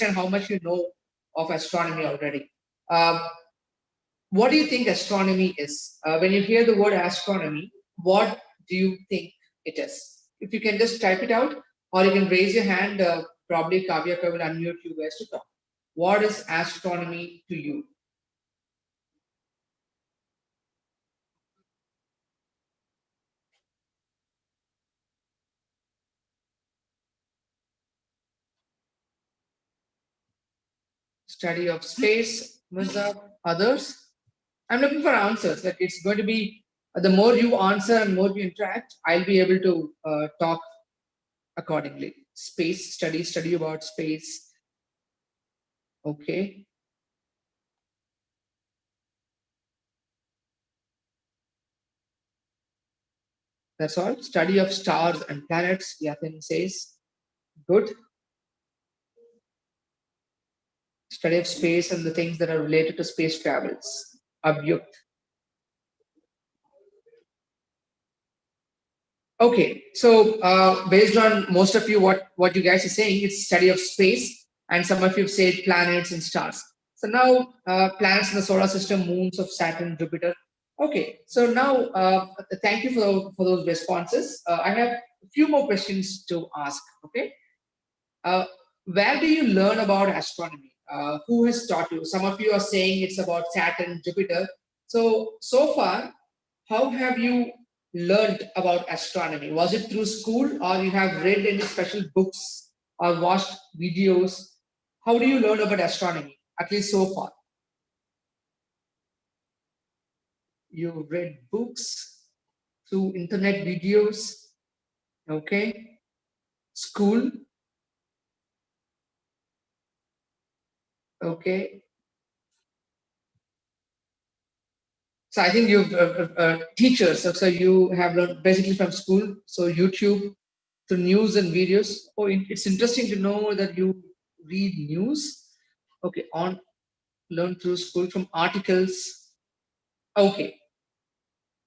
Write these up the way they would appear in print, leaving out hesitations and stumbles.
understand how much you know of astronomy already. What do you think astronomy is? When you hear the word astronomy, what do you think it is? If you can just type it out, or you can raise your hand, probably Kavya will unmute you guys to talk. What is astronomy to you? Study of space, Mirza, others? I'm looking for answers. Like it's going to be the more you answer and more you interact, I'll be able to talk accordingly. Space study, study about space. Okay. That's all. Study of stars and planets, Yatin says. Good. Study of space and the things that are related to space travels. Abhyukt. Okay, so based on most of you, what you guys are saying, it's study of space, and some of you have said planets and stars. So now planets in the solar system, moons of Saturn, Jupiter. Okay, so now thank you for those responses. I have a few more questions to ask. Okay, where do you learn about astronomy? Who has taught you? Some of you are saying it's about Saturn, Jupiter. So far, how have you learned about astronomy? Was it through school, or you have read any special books or watched videos? How do you learn about astronomy, at least so far? You read books through internet videos, okay? School, okay? So I think you've teachers. So you have learned basically from school. So YouTube, to news and videos. Oh, it's interesting to know that you read news. Okay, on learn through school from articles. Okay,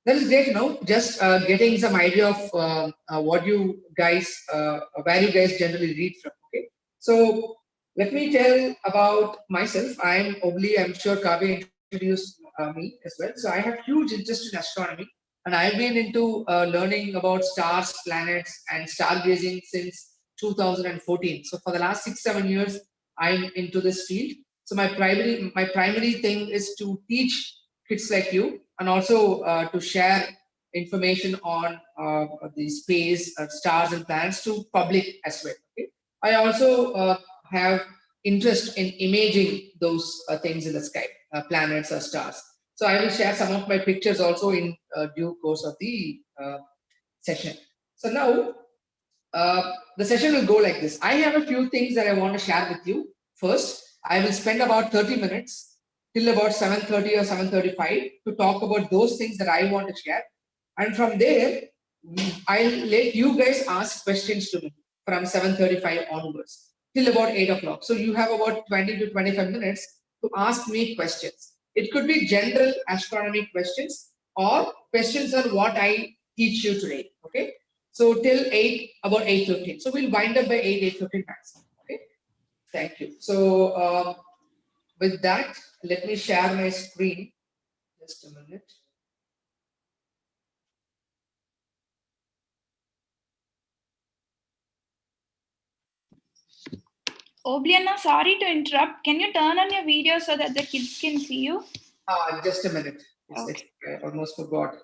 that is great to know. Just getting some idea of what you guys, where you guys generally read from. Okay, so let me tell about myself. I'm Obli. I'm sure Kavya introduced me as well. So I have huge interest in astronomy, and I've been into learning about stars, planets, and stargazing since 2014. So for the last 6-7 years, I'm into this field. So my primary thing is to teach kids like you, and also to share information on the space, stars and planets to public as well. Okay? I also have interest in imaging those things in the sky, planets or stars. So I will share some of my pictures also in due course of the session. So now the session will go like this. I have a few things that I want to share with you. First, I will spend about 30 minutes till about 7:30 or 7:35 to talk about those things that I want to share. And from there, I'll let you guys ask questions to me from 7:35 onwards till about 8 o'clock. So you have about 20 to 25 minutes to ask me questions. It could be general astronomy questions or questions on what I teach you today. Okay. So till 8, about 8:15. So we'll wind up by 8:15 maximum. Okay. Thank you. So with that, let me share my screen. Just a minute. Obliana, sorry to interrupt. Can you turn on your video so that the kids can see you? Just a minute. Okay. I almost forgot.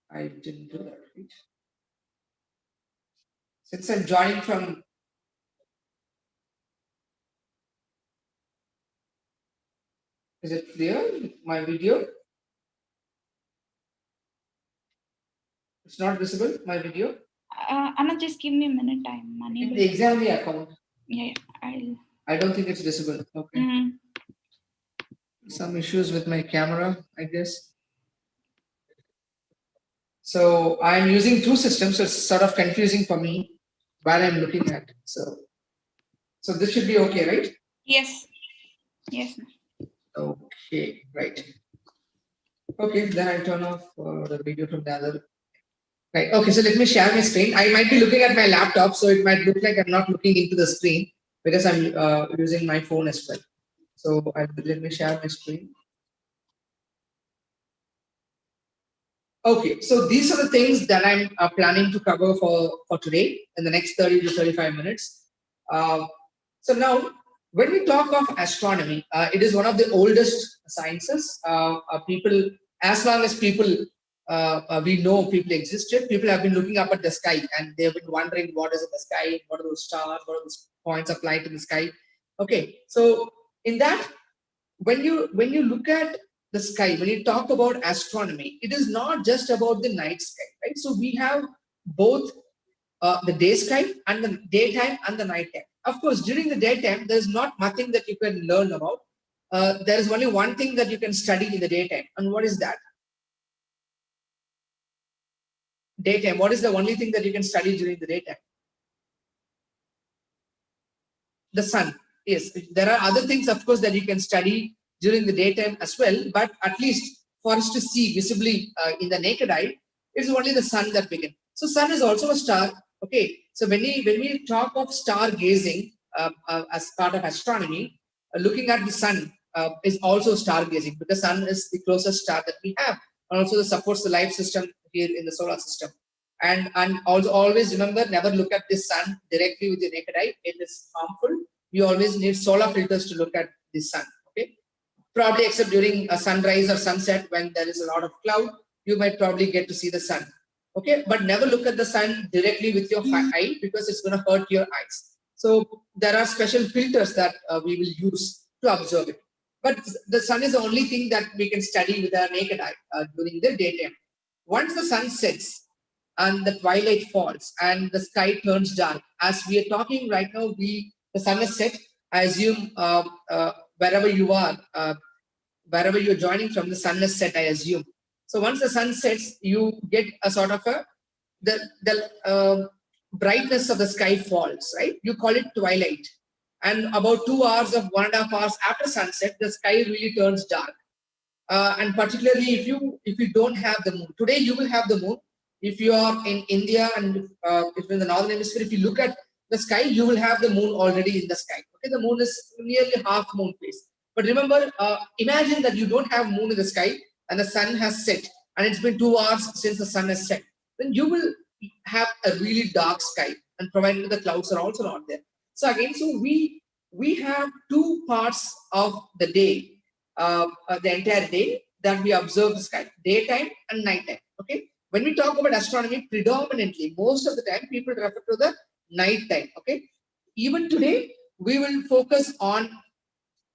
I didn't do that, right? Since I'm joining from, is it clear, my video? It's not visible, my video? Anna, just give me a minute. I'm unable. In the exam account. Yeah, I don't think it's visible. Okay. Some issues with my camera, I guess. So I'm using two systems, so it's sort of confusing for me while I'm looking at. So this should be okay, right? Yes. Yes. Okay, right. Okay, then I'll turn off the video from the other. Right. Okay. So let me share my screen. I might be looking at my laptop, so it might look like I'm not looking into the screen because I'm using my phone as well. So let me share my screen. Okay. So these are the things that I'm planning to cover for today in the next 30 to 35 minutes. Uh, so now, when we talk of astronomy, it is one of the oldest sciences. People, as long as we know people existed, people have been looking up at the sky and they've been wondering what is in the sky, what are those stars, what are those points of light in the sky. Okay, so in that, when you look at the sky, when you talk about astronomy, it is not just about the night sky, right? So we have both the day sky and the daytime and the night time. Of course, during the daytime, there's not nothing that you can learn about. There is only one thing that you can study in the daytime. And what is that? Daytime. What is the only thing that you can study during the daytime? The sun. Yes, there are other things, of course, that you can study during the daytime as well. But at least for us to see visibly in the naked eye, it's only the sun that we can. So sun is also a star. Okay, so when we talk of star gazing as part of astronomy, looking at the sun is also stargazing because sun is the closest star that we have, and also supports the life system here in the solar system. And also always remember, never look at the sun directly with your naked eye. It is harmful. You always need solar filters to look at the sun. Okay, probably except during a sunrise or sunset when there is a lot of cloud, you might probably get to see the sun. Okay, but never look at the sun directly with your eye because it's going to hurt your eyes. So there are special filters that we will use to observe it. But the sun is the only thing that we can study with our naked eye during the daytime. Once the sun sets and the twilight falls and the sky turns dark, as we are talking right now, the sun is set. I assume wherever you are, wherever you're joining from, the sun is set, I assume. So once the sun sets, you get a sort of the brightness of the sky falls, right? You call it twilight. And about 2 hours of 1.5 hours after sunset, the sky really turns dark. And particularly if you don't have the moon. Today you will have the moon. If you are in India and if in the northern hemisphere, if you look at the sky, you will have the moon already in the sky. Okay, the moon is nearly half moon phase. But remember, imagine that you don't have moon in the sky and the sun has set, and it's been 2 hours since the sun has set. Then you will have a really dark sky, and provided the clouds are also not there. So again, so we have two parts of the day, the entire day that we observe the sky, daytime and nighttime. Okay, when we talk about astronomy, predominantly most of the time people refer to the nighttime. Okay, even today we will focus on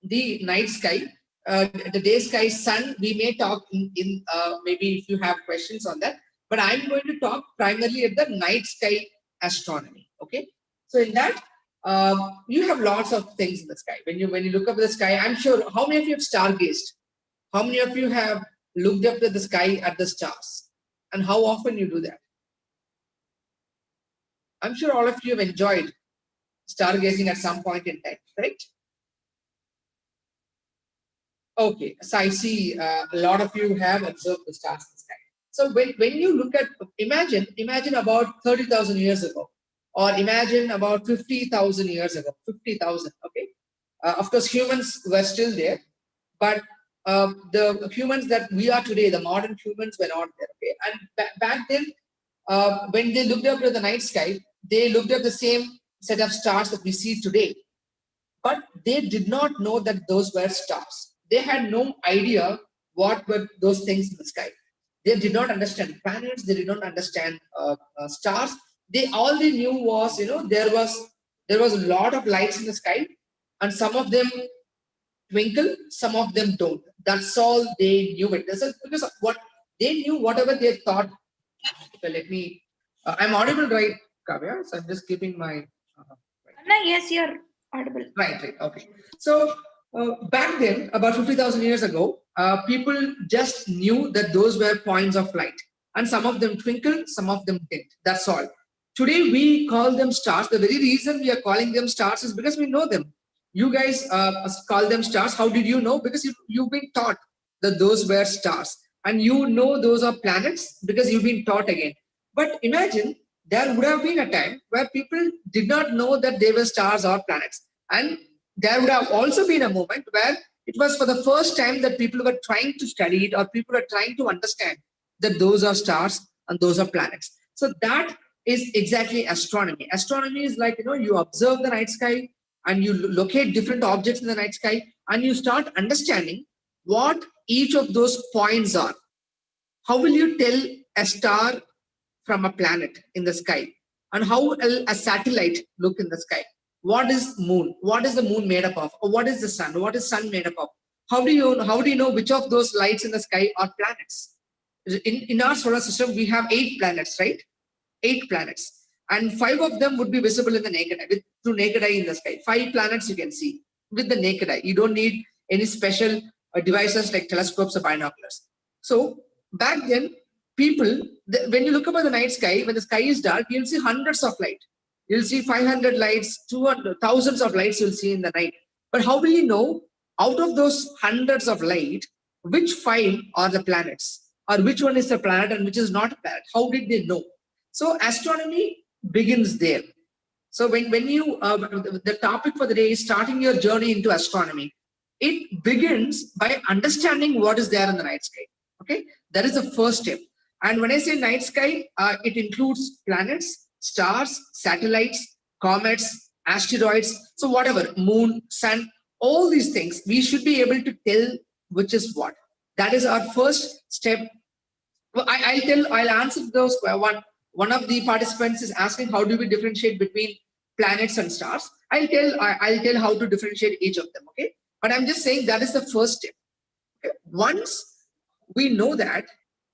the night sky, the day sky, sun. We may talk in maybe if you have questions on that, but I'm going to talk primarily at the night sky astronomy. Okay, so in that you have lots of things in the sky. When you look up at the sky, I'm sure how many of you have stargazed? How many of you have looked up at the sky at the stars? And how often you do that? I'm sure all of you have enjoyed stargazing at some point in time, correct? Okay, so I see a lot of you have observed the stars in the sky. So when you look at, imagine about 30,000 years ago, or imagine about 50,000 years ago, 50,000, okay? Of course, humans were still there, but the humans that we are today, the modern humans were not there, okay? And back then, when they looked up to the night sky, they looked at the same set of stars that we see today, but they did not know that those were stars. They had no idea what were those things in the sky. They did not understand planets. They did not understand stars. All they knew was, there was a lot of lights in the sky, and some of them twinkle, some of them don't. That's all they knew it. This is because of what they knew, whatever they thought. Okay, let me. I'm audible, right, Kavya? So I'm just keeping my. Anna, yes, you're audible. Right. Okay. So back then, about 50,000 years ago, people just knew that those were points of light, and some of them twinkled, some of them didn't. That's all. Today we call them stars. The very reason we are calling them stars is because we know them. You guys call them stars. How did you know? Because you've been taught. That those were stars, and you know those are planets because you've been taught again. And some of them twinkle, some of them don't. That's all. Today we call them stars. The very reason we are calling them stars is because we know them. You guys call them stars. How did you know? Because you've been taught that those were stars, and you know those are planets because you've been taught again. But imagine there would have been a time where people did not know that they were stars or planets. And there would have also been a moment where it was for the first time that people were trying to study it, or people were trying to understand that those are stars and those are planets. So that is exactly astronomy. Astronomy is like, you observe the night sky and you locate different objects in the night sky, and you start understanding what each of those points are. How will you tell a star from a planet in the sky? And how will a satellite look in the sky? What is moon? What is the moon made up of? Or what is the sun? What is sun made up of? How do you know which of those lights in the sky are planets? In our solar system, we have 8 planets, right? 8 planets. And 5 of them would be visible in the naked eye, through naked eye in the sky. 5 planets you can see with the naked eye. You don't need any special devices like telescopes or binoculars. So back then, people, when you look up at the night sky, when the sky is dark, you'll see hundreds of light. You'll see 500 lights, 200, thousands of lights you'll see in the night. But how will you know out of those hundreds of light, which 5 are the planets, or which one is a planet and which is not a planet? How did they know? So astronomy begins there. So when you, the topic for the day is starting your journey into astronomy. It begins by understanding what is there in the night sky. Okay, that is the first step. And when I say night sky, it includes planets, stars, satellites, comets, asteroids. So whatever, moon, sun, all these things, we should be able to tell which is what. That is our first step. Well, I'll answer those. One of the participants is asking, how do we differentiate between planets and stars? I'll tell how to differentiate each of them. Okay, but I'm just saying that is the first step. Okay? Once we know that,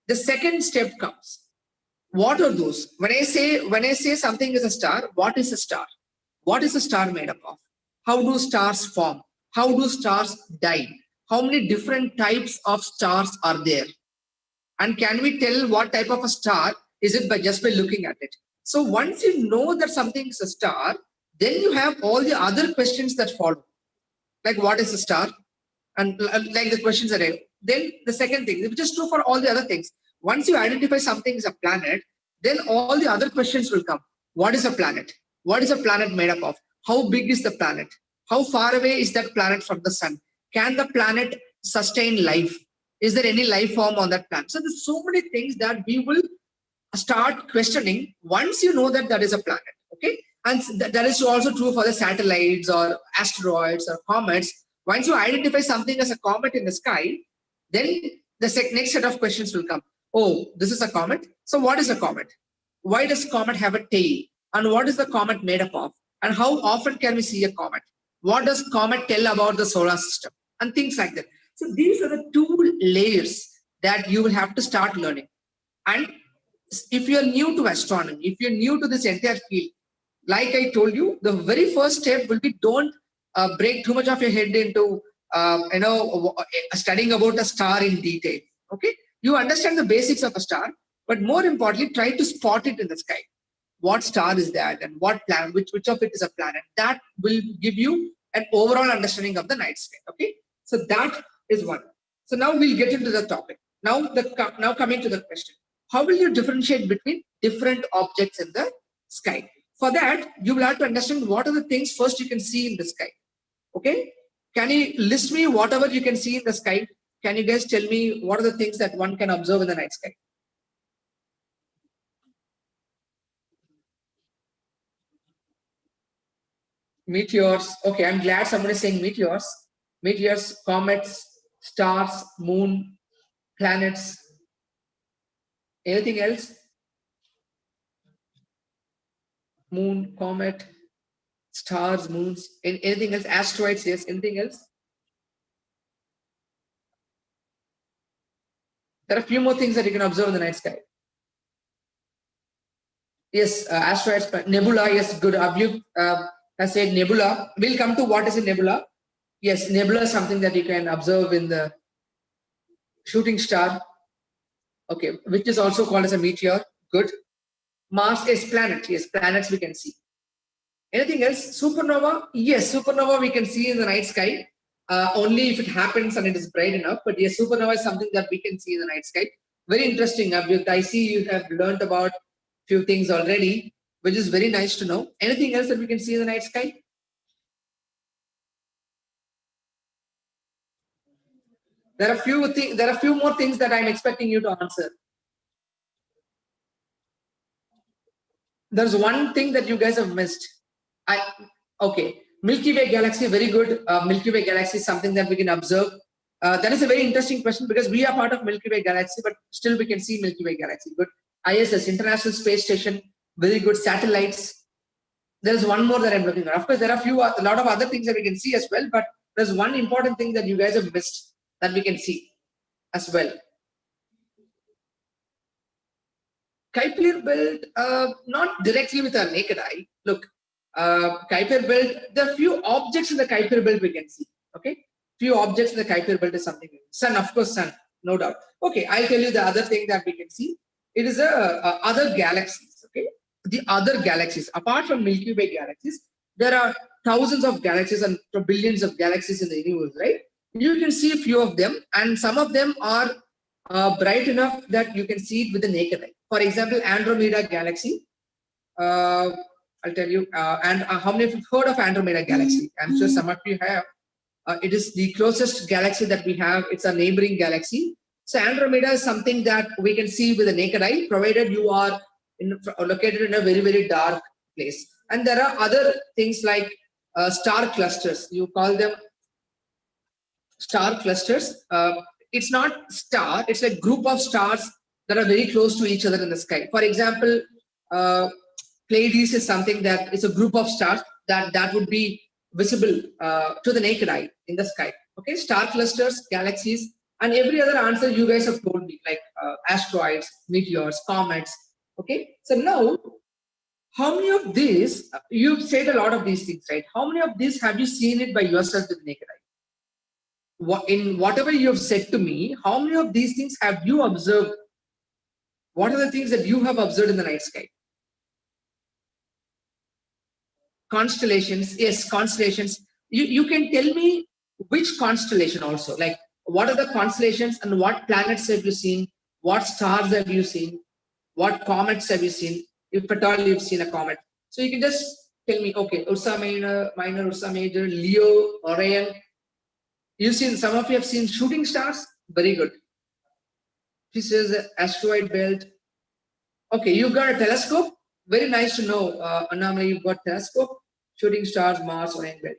the second step comes. What are those? When I say something is a star, what is a star? What is a star made up of? How do stars form? How do stars die? How many different types of stars are there? And can we tell what type of a star is it just by looking at it? So once you know that something is a star, then you have all the other questions that follow. Like, what is a star? And like the questions are there. Then the second thing, which is true for all the other things. Once you identify something is a planet, then all the other questions will come. What is a planet? What is a planet made up of? How big is the planet? How far away is that planet from the sun? Can the planet sustain life? Is there any life form on that planet? So there's so many things that we will start questioning once you know that that is a planet. Okay, and that is also true for the satellites or asteroids or comets. Once you identify something as a comet in the sky, then the next set of questions will come. Oh, this is a comet. So what is a comet? Why does comet have a tail? And what is the comet made up of? And how often can we see a comet? What does comet tell about the solar system? And things like that. So these are the 2 layers that you will have to start learning. And if you're new to astronomy, if you're new to this entire field, like I told you, the very first step will be, don't break too much of your head into studying about a star in detail. Okay, you understand the basics of a star, but more importantly, try to spot it in the sky. What star is that, and what planet, which of it is a planet? That will give you an overall understanding of the night sky. Okay, so that is one. So now we'll get into the topic. Now coming to the question, how will you differentiate between different objects in the sky? For that, you will have to understand what are the things first you can see in the sky. Okay, can you list me whatever you can see in the sky? Can you guys tell me what are the things that one can observe in the night sky? Meteors. Okay, I'm glad somebody is saying meteors. Meteors, comets, stars, moon, planets. Anything else? Moon, comet, stars, moons, anything else? Asteroids, yes. Anything else? There are a few more things that you can observe in the night sky. Yes, asteroids, nebula. Yes, good. Abhyuk has said nebula. We'll come to what is a nebula. Yes, nebula is something that you can observe in the shooting star. Okay, which is also called as a meteor. Good. Mars is planet. Yes, planets we can see. Anything else? Supernova. Yes, supernova we can see in the night sky. Only if it happens and it is bright enough. But yes, supernova is something that we can see in the night sky. Very interesting, Abhyuk. I see you have learned about few things already, which is very nice to know. Anything else that we can see in the night sky? There are few more things that I'm expecting you to answer. There's one thing that you guys have missed. Okay, Milky Way galaxy, very good. Milky Way galaxy is something that we can observe. That is a very interesting question because we are part of Milky Way galaxy, but still we can see Milky Way galaxy. Good. ISS, International Space Station, very good. Satellites. There's one more that I'm looking at. Of course, there are a lot of other things that we can see as well, but there's one important thing that you guys have missed that we can see as well. Kuiper belt, not directly with our naked eye. Look, Kuiper belt, there are few objects in the Kuiper belt we can see. Okay, few objects in the Kuiper belt is something. Sun, of course, sun, no doubt. Okay, I'll tell you the other thing that we can see. It is other galaxies. Okay, the other galaxies apart from Milky Way galaxies, there are thousands of galaxies and billions of galaxies in the universe. Right? You can see a few of them, and some of them are bright enough that you can see it with the naked eye. For example, Andromeda Galaxy. I'll tell you. And how many of you have heard of Andromeda Galaxy? I'm sure some of you have. It is the closest galaxy that we have. It's a neighboring galaxy. So Andromeda is something that we can see with the naked eye, provided you are located in a very, very dark place. And there are other things like star clusters. You call them star clusters. It's not star, it's a group of stars that are very close to each other in the sky. For example, Pleiades is something that is a group of stars that would be visible to the naked eye in the sky. Okay, star clusters, galaxies, and every other answer you guys have told me, like asteroids, meteors, comets. Okay, so now, how many of these, you've said a lot of these things, right? How many of these have you seen it by yourself with the naked eye? In whatever you have said to me, how many of these things have you observed? What are the things that you have observed in the night sky? Constellations, yes, constellations. You can tell me which constellation also, like what are the constellations and what planets have you seen? What stars have you seen? What comets have you seen? If at all you've seen a comet. So you can just tell me, okay, Ursa Minor, Ursa Major, Leo, Orion. You've seen, some of you have seen shooting stars. Very good. This is an asteroid belt. Okay, you've got a telescope. Very nice to know. Anamla, you've got telescope, shooting stars, Mars, Orion belt.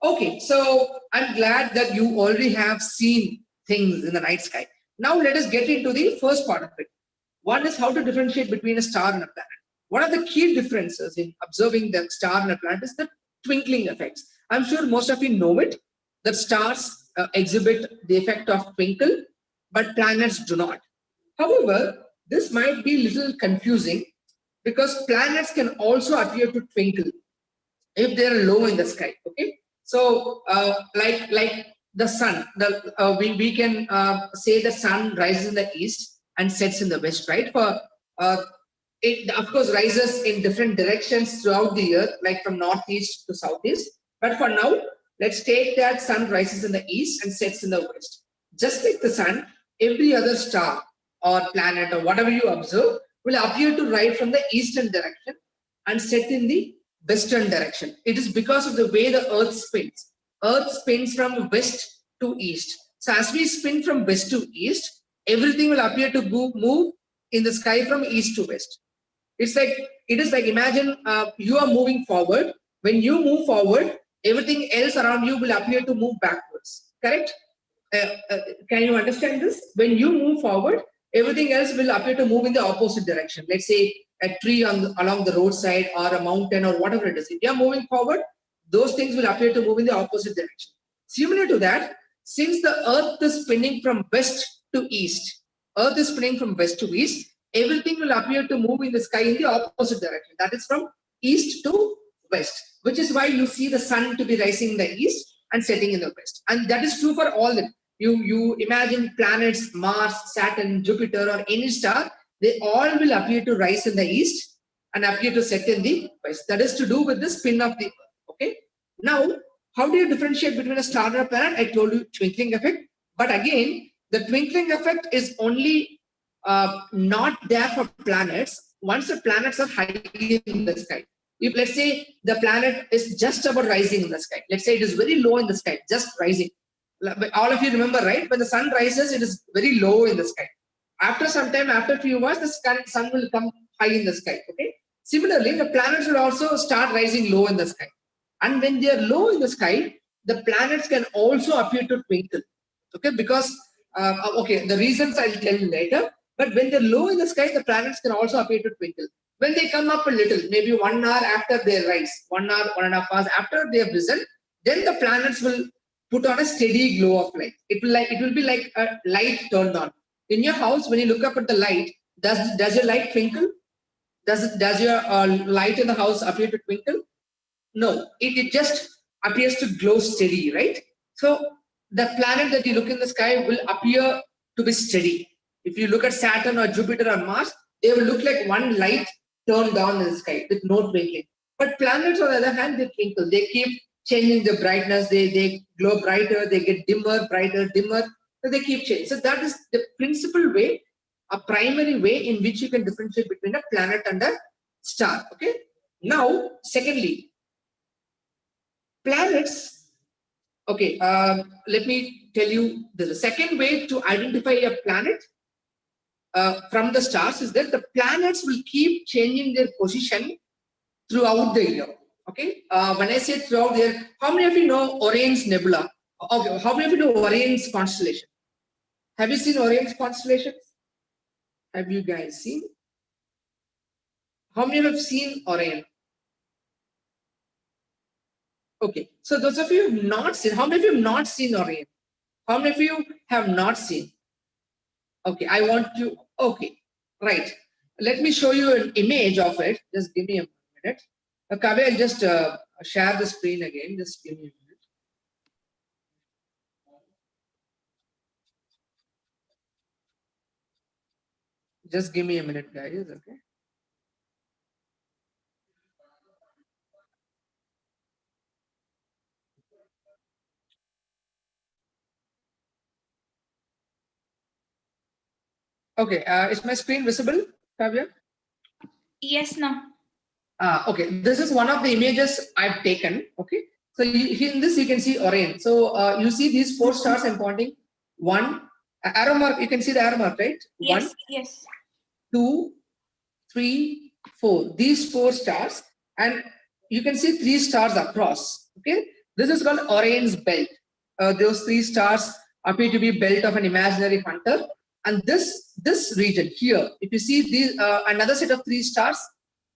Okay, so I'm glad that you already have seen things in the night sky. Now let us get into the first part of it. One is how to differentiate between a star and a planet. One of the key differences in observing the star and a planet is the twinkling effects. I'm sure most of you know it, that stars exhibit the effect of twinkle, but planets do not. However, this might be a little confusing because planets can also appear to twinkle if they are low in the sky. Okay, so like the sun, we can say the sun rises in the east and sets in the west, right? For it of course rises in different directions throughout the year, like from northeast to southeast. But for now, let's take that sun rises in the east and sets in the west. Just like the sun, every other star or planet or whatever you observe will appear to rise from the eastern direction and set in the western direction. It is because of the way the earth spins. Earth spins from west to east. So as we spin from west to east, everything will appear to move in the sky from east to west. It is like imagine you are moving forward. When you move forward, everything else around you will appear to move backwards. Correct? Can you understand this? When you move forward, everything else will appear to move in the opposite direction. Let's say a tree along the roadside or a mountain or whatever it is. If you are moving forward, those things will appear to move in the opposite direction. Similar to that, since the earth is spinning from west to east, earth is spinning from west to east, everything will appear to move in the sky in the opposite direction. That is from east to west, which is why you see the sun to be rising in the east and setting in the west. And that is true for all them. You imagine planets, Mars, Saturn, Jupiter, or any star, they all will appear to rise in the east and appear to set in the west. That is to do with the spin of the earth. Okay. Now, how do you differentiate between a star and a planet? I told you twinkling effect. But again, the twinkling effect is only not there for planets. once the planets are high in the sky. If let's say the planet is just about rising in the sky, let's say it is very low in the sky, just rising. All of you remember, right? When the sun rises, it is very low in the sky. After some time, after a few hours, the sun will come high in the sky. Okay. Similarly, the planets will also start rising low in the sky. And when they are low in the sky, the planets can also appear to twinkle. Okay, because okay, the reasons I'll tell you later. But when they're low in the sky, the planets can also appear to twinkle. When they come up a little, maybe 1 hour after they rise, 1 hour, 1.5 hours after they have risen, then the planets will put on a steady glow of light. It will be like a light turned on. In your house, when you look up at the light, does your light twinkle? Does your light in the house appear to twinkle? No, it just appears to glow steady, right? So the planet that you look in the sky will appear to be steady. If you look at Saturn or Jupiter or Mars, they will look like one light turned down in the sky with no twinkling. But planets, on the other hand, they twinkle. They keep changing the brightness. They glow brighter. They get dimmer, brighter, dimmer. So they keep changing. So that is the principal way, a primary way in which you can differentiate between a planet and a star. Okay. Now, secondly, planets. Okay. Let me tell you the second way to identify a planet from the stars is that the planets will keep changing their position throughout the year. Okay. When I say throughout the year, how many of you know Orion's Nebula? Okay. How many of you know Orion's constellation? Have you seen Orion's constellations? Have you guys seen? How many of you have seen Orion? Okay. So those of you who have not seen, how many of you have not seen Orion? How many of you have not seen? Okay. I want you. Okay. Right. Let me show you an image of it. Just give me a minute. Kavi, I'll just share the screen again. Just give me a minute. Just give me a minute, guys. Okay. Okay. Is my screen visible, Kavya? Yes, no. Okay. This is one of the images I've taken. Okay. So in this, you can see Orion. So you see these 4 stars I'm pointing. 1, arrow mark. You can see the arrow mark, right? Yes, 1, yes. 2, 3, 4. These 4 stars, and you can see 3 stars across. Okay. This is called Orion's belt. Those 3 stars appear to be belt of an imaginary hunter. And this region here, if you see these another set of 3 stars,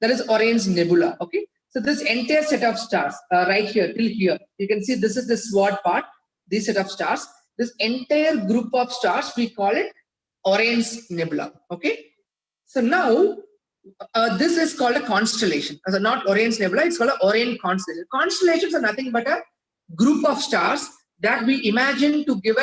that is Orion's Nebula. Okay. So this entire set of stars right here till here, you can see this is the sword part. This set of stars, this entire group of stars, we call it Orion's Nebula. Okay. So now this is called a constellation. So not Orion's Nebula, it's called an Orion constellation. Constellations are nothing but a group of stars that we imagine to give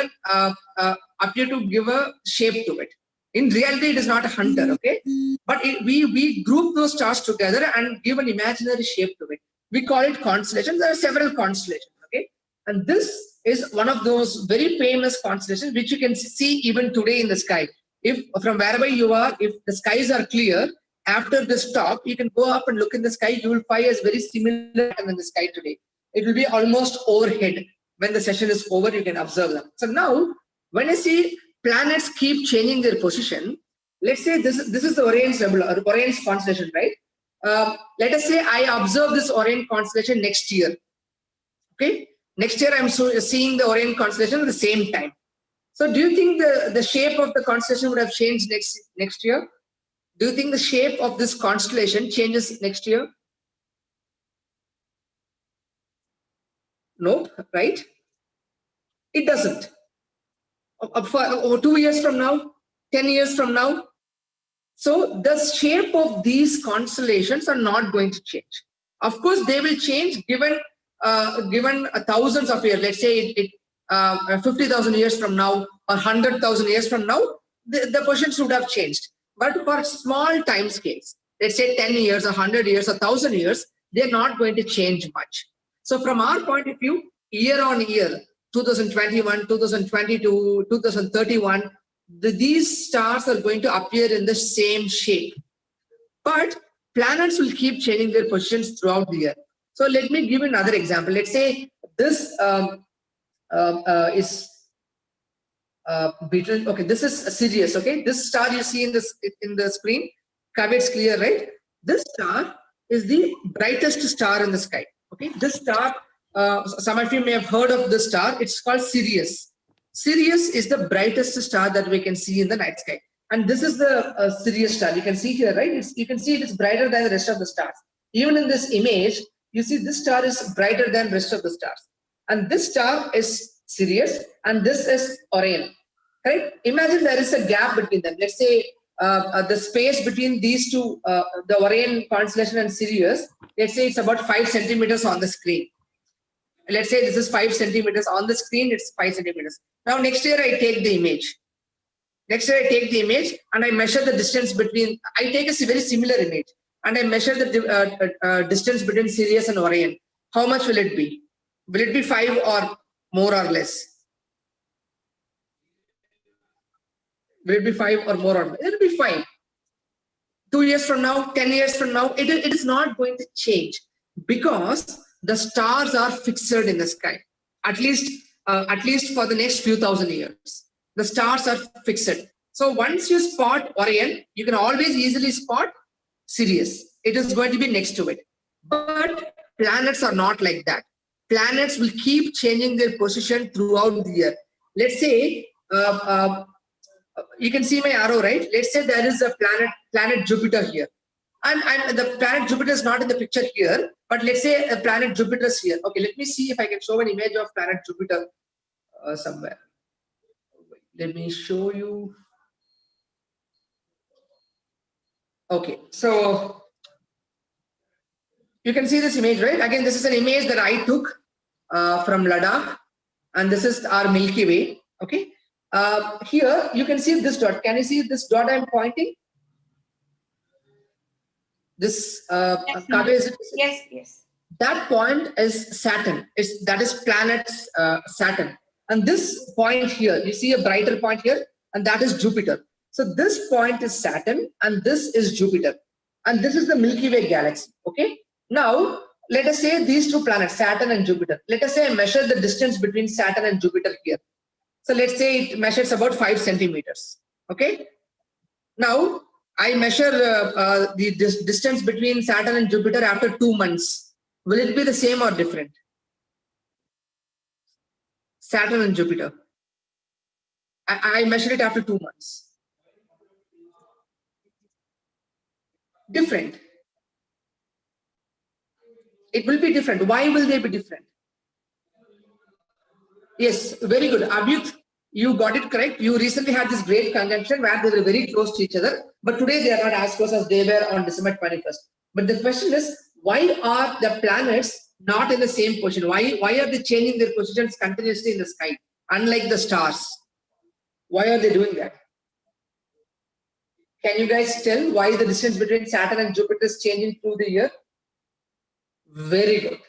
appear to give a shape to it. In reality, it is not a hunter, okay? But we group those stars together and give an imaginary shape to it. We call it constellations. There are several constellations, okay? And this is one of those very famous constellations which you can see even today in the sky. If from wherever you are, if the skies are clear, after this talk, you can go up and look in the sky. You will find a very similar pattern in the sky today. It will be almost overhead. When the session is over, you can observe them. So now, when I see planets keep changing their position, let's say this is the Orion's Nebula, or Orion's constellation, right? Let us say I observe this Orion constellation next year. Okay, next year I'm seeing the Orion constellation at the same time. So, do you think the shape of the constellation would have changed next year? Do you think the shape of this constellation changes next year? Nope, right? It doesn't. For 2 years from now, 10 years from now. So the shape of these constellations are not going to change. Of course, they will change given thousands of years. Let's say 50,000 years from now or 100,000 years from now, the positions would have changed. But for small time scales, let's say 10 years, 100 years, 1,000 years, they're not going to change much. So from our point of view, year on year, 2021, 2022, 2031, these stars are going to appear in the same shape. but planets will keep changing their positions throughout the year. So let me give you another example. Let's say this is beetle. Okay, this is Sirius. Okay, this star you see in the screen, Comet's clear, right? This star is the brightest star in the sky. Okay, this star, some of you may have heard of this star. It's called Sirius. Sirius is the brightest star that we can see in the night sky. And this is the Sirius star. You can see here, right? You can see it is brighter than the rest of the stars. Even in this image, you see this star is brighter than the rest of the stars. And this star is Sirius, and this is Orion. Right? Imagine there is a gap between them. Let's say the space between these two, the Orion constellation and Sirius, let's say it's about 5 centimeters on the screen. Let's say this is 5 centimeters on the screen, it's 5 centimeters. Now next year I take the image. Next year I take the image and I measure the distance between, I take a very similar image and I measure the distance between Sirius and Orion. How much will it be? Will it be 5 or more or less? Will it be 5 or more or less? It will be 5. 2 years from now, 10 years from now, it is not going to change because the stars are fixed in the sky. At least for the next few thousand years. The stars are fixed. So once you spot Orion, you can always easily spot Sirius. It is going to be next to it. But planets are not like that. Planets will keep changing their position throughout the year. Let's say, you can see my arrow, right? Let's say there is a planet Jupiter here. And the planet Jupiter is not in the picture here, but let's say a planet Jupiter is here. Okay, let me see if I can show an image of planet Jupiter somewhere. Let me show you. Okay, so you can see this image, right? Again, this is an image that I took from Ladakh, and this is our Milky Way. Okay, here you can see this dot. Can you see this dot I'm pointing? This yes, yes. That point is Saturn. That is planet Saturn. And this point here, you see a brighter point here, and that is Jupiter. So this point is Saturn, and this is Jupiter. And this is the Milky Way galaxy. Okay. Now, let us say these two planets, Saturn and Jupiter. Let us say I measure the distance between Saturn and Jupiter here. So let's say it measures about 5 centimeters. Okay. Now, I measure the distance between Saturn and Jupiter after 2 months. Will it be the same or different? Saturn and Jupiter. I measure it after 2 months. Different. It will be different. Why will they be different? Yes, very good. Abhyut, you got it correct. You recently had this great conjunction where they were very close to each other, but today they are not as close as they were on December 21st. But the question is, why are the planets not in the same position? Why are they changing their positions continuously in the sky, unlike the stars? Why are they doing that? Can you guys tell why the distance between Saturn and Jupiter is changing through the year? Very good.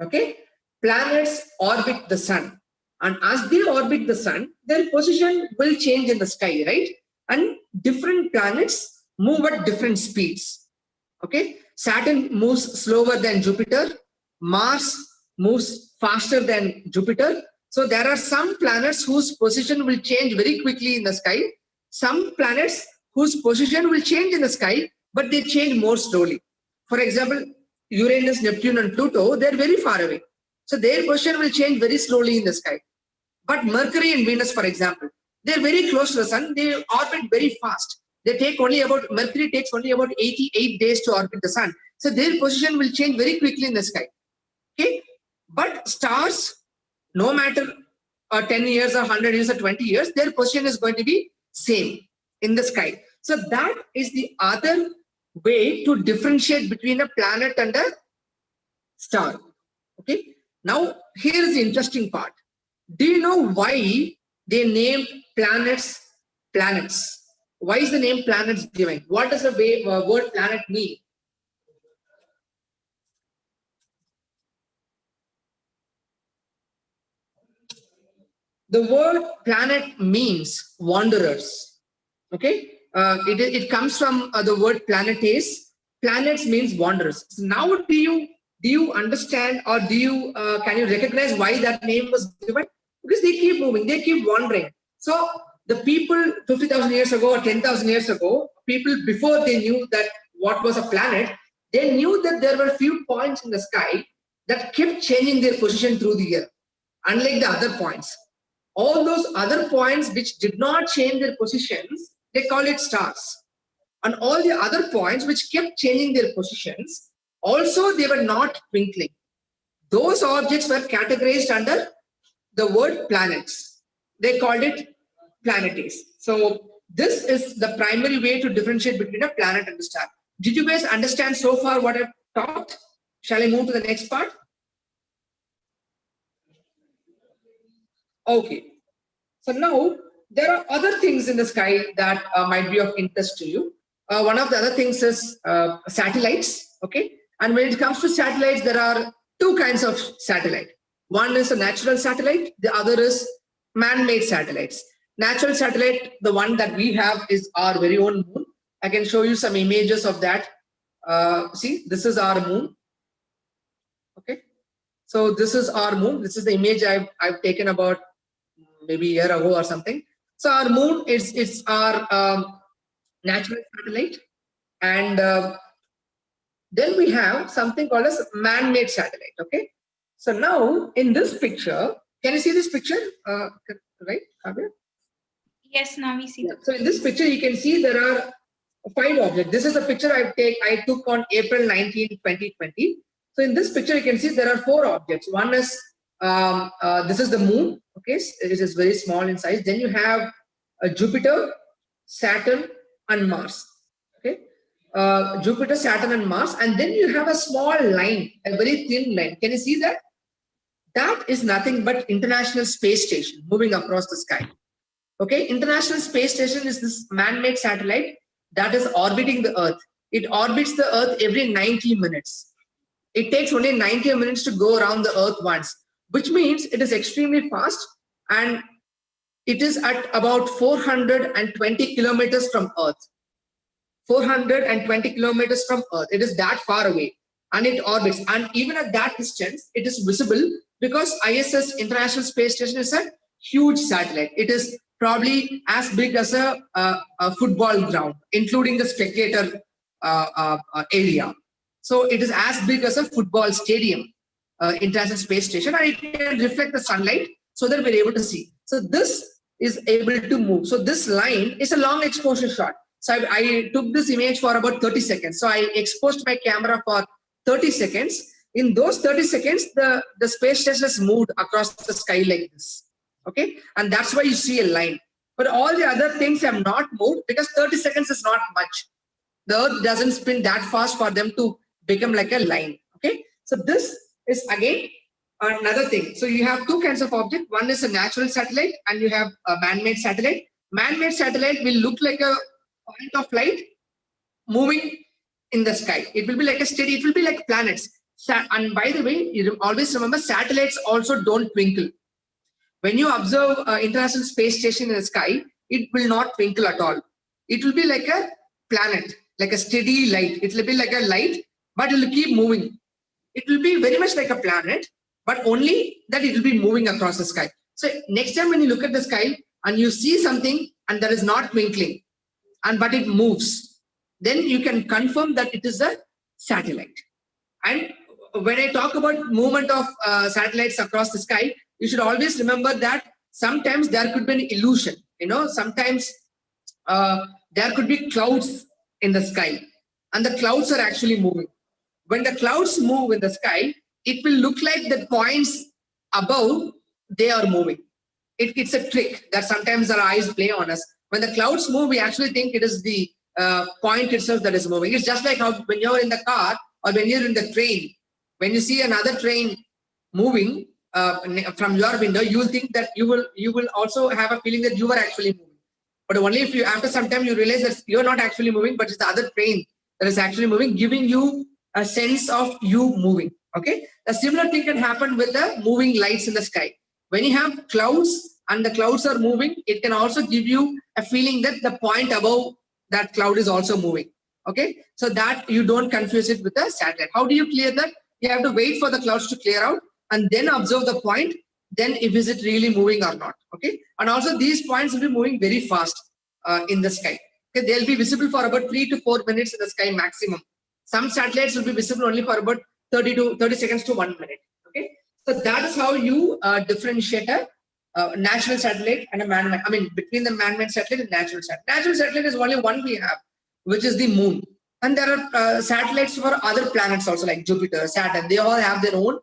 Okay. Planets orbit the sun. And as they orbit the sun, their position will change in the sky, right? And different planets move at different speeds. Okay. Saturn moves slower than Jupiter. Mars moves faster than Jupiter. So there are some planets whose position will change very quickly in the sky. Some planets whose position will change in the sky, but they change more slowly. For example, Uranus, Neptune, and Pluto, they're very far away. So their position will change very slowly in the sky. But Mercury and Venus, for example, they're very close to the sun. They orbit very fast. Mercury takes only about 88 days to orbit the sun. So their position will change very quickly in the sky. Okay. But stars, no matter 10 years or 100 years or 20 years, their position is going to be same in the sky. So that is the other way to differentiate between a planet and a star. Okay. Now, here is the interesting part. Do you know why they named planets planets? Why is the name planets given? What does the word planet mean? The word planet means wanderers. Okay, it comes from the word planetes, planets means wanderers. So now do you understand, or do you can you recognize why that name was given? Because they keep moving, they keep wandering. So the people 50,000 years ago or 10,000 years ago, people before they knew that what was a planet, they knew that there were few points in the sky that kept changing their position through the year, unlike the other points. All those other points which did not change their positions, they call it stars. And all the other points which kept changing their positions, also they were not twinkling. Those objects were categorized under the word planets. They called it planetes. So this is the primary way to differentiate between a planet and a star. Did you guys understand so far what I've taught? Shall I move to the next part? Okay. So now there are other things in the sky that might be of interest to you. One of the other things is satellites. Okay. And when it comes to satellites, there are two kinds of satellite. One is a natural satellite. The other is man-made satellites. Natural satellite, the one that we have is our very own moon. I can show you some images of that. See, this is our moon. Okay. So this is our moon. This is the image I've taken about maybe a year ago or something. So our moon is our natural satellite, and then we have something called as man-made satellite. Okay. So now in this picture, can you see this picture? Right, Kavya? Yes, now we see. Yeah. So in this picture, you can see there are 5 objects. This is a picture I took on April 19, 2020. So in this picture, you can see there are 4 objects. One is this is the moon. Okay, it is very small in size. Then you have Jupiter, Saturn, and Mars. Okay, Jupiter, Saturn, and Mars, and then you have a small line, a very thin line. Can you see that? That is nothing but International Space Station moving across the sky. Okay, International Space Station is this man-made satellite that is orbiting the Earth. It orbits the Earth every 90 minutes. It takes only 90 minutes to go around the Earth once, which means it is extremely fast, and it is at about 420 kilometers from Earth. 420 kilometers from Earth. It is that far away, and it orbits. And even at that distance, it is visible because ISS, International Space Station, is a huge satellite. It is probably as big as a football ground, including the spectator area. So it is as big as a football stadium, International Space Station, and it can reflect the sunlight so that we're able to see. So this is able to move. So this line is a long exposure shot. So I took this image for about 30 seconds. So I exposed my camera for 30 seconds. In those 30 seconds, the space station has moved across the sky like this. Okay, and that's why you see a line. But all the other things have not moved because 30 seconds is not much. The Earth doesn't spin that fast for them to become like a line. Okay, so this is again another thing. So you have 2 kinds of object. One is a natural satellite, and you have a man-made satellite. Man-made satellite will look like a point of light moving in the sky. It will be like a steady. It will be like planets. And by the way, you always remember satellites also don't twinkle. When you observe International Space Station in the sky, it will not twinkle at all. It will be like a planet, like a steady light. It will be like a light, but it will keep moving. It will be very much like a planet, but only that it will be moving across the sky. So next time when you look at the sky and you see something and that is not twinkling, but it moves, then you can confirm that it is a satellite. And when I talk about movement of satellites across the sky, you should always remember that sometimes there could be an illusion. Sometimes there could be clouds in the sky, and the clouds are actually moving. When the clouds move in the sky, it will look like the points above, they are moving. It's a trick that sometimes our eyes play on us. When the clouds move, we actually think it is the point itself that is moving. It's just like how when you're in the car or when you're in the train, when you see another train moving from your window, you will think that you will also have a feeling that you are actually moving. But only if you, after some time, you realize that you're not actually moving, but it's the other train that is actually moving, giving you a sense of you moving. Okay, a similar thing can happen with the moving lights in the sky. When you have clouds and the clouds are moving, it can also give you a feeling that the point above that cloud is also moving. Okay, so that you don't confuse it with a satellite. How do you clear that? You have to wait for the clouds to clear out and then observe the point. Then is it really moving or not? Okay, and also these points will be moving very fast in the sky. Okay, they'll be visible for about 3 to 4 minutes in the sky maximum. Some satellites will be visible only for about 30 seconds to 1 minute. Okay, so that is how you differentiate a natural satellite and a man-made. I mean, between the man-made satellite and natural satellite. Natural satellite is only one we have, which is the moon. And there are satellites for other planets also, like Jupiter, Saturn. They all have their own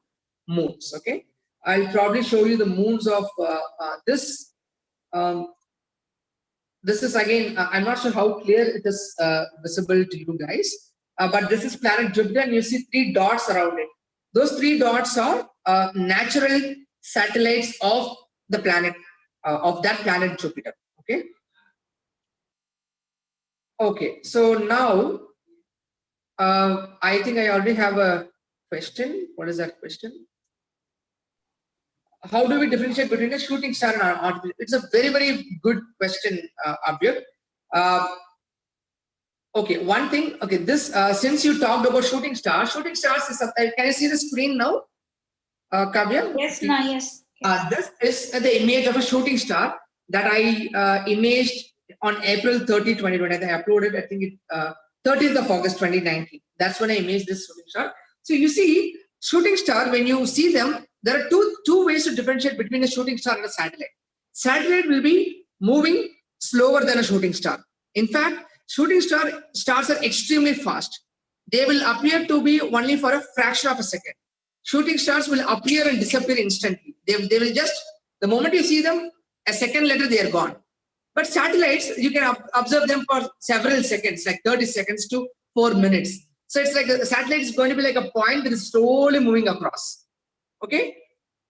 moons. Okay, I'll probably show you the moons of this. This is again, I'm not sure how clear it is visible to you guys, but this is planet Jupiter, and you see 3 dots around it. Those 3 dots are natural satellites of the planet, of that planet Jupiter. Okay. Okay, so now I think I already have a question. What is that question? How do we differentiate between a shooting star and an artificial? It's a very, very good question, Abhyut. Okay, one thing. Okay, this since you talked about shooting stars is. Can you see the screen now, Kavya? Yes, na, yes. This is the image of a shooting star that I imaged on April 30, 2020. I uploaded, I think, 30th of August 2019. That's when I imaged this shooting star. So you see, shooting star, when you see them, there are two ways to differentiate between a shooting star and a satellite. Satellite will be moving slower than a shooting star. In fact, shooting stars are extremely fast. They will appear to be only for a fraction of a second. Shooting stars will appear and disappear instantly. They will just, the moment you see them, a second later they are gone. But satellites, you can observe them for several seconds, like 30 seconds to 4 minutes. So it's like a satellite is going to be like a point that is slowly moving across. Okay?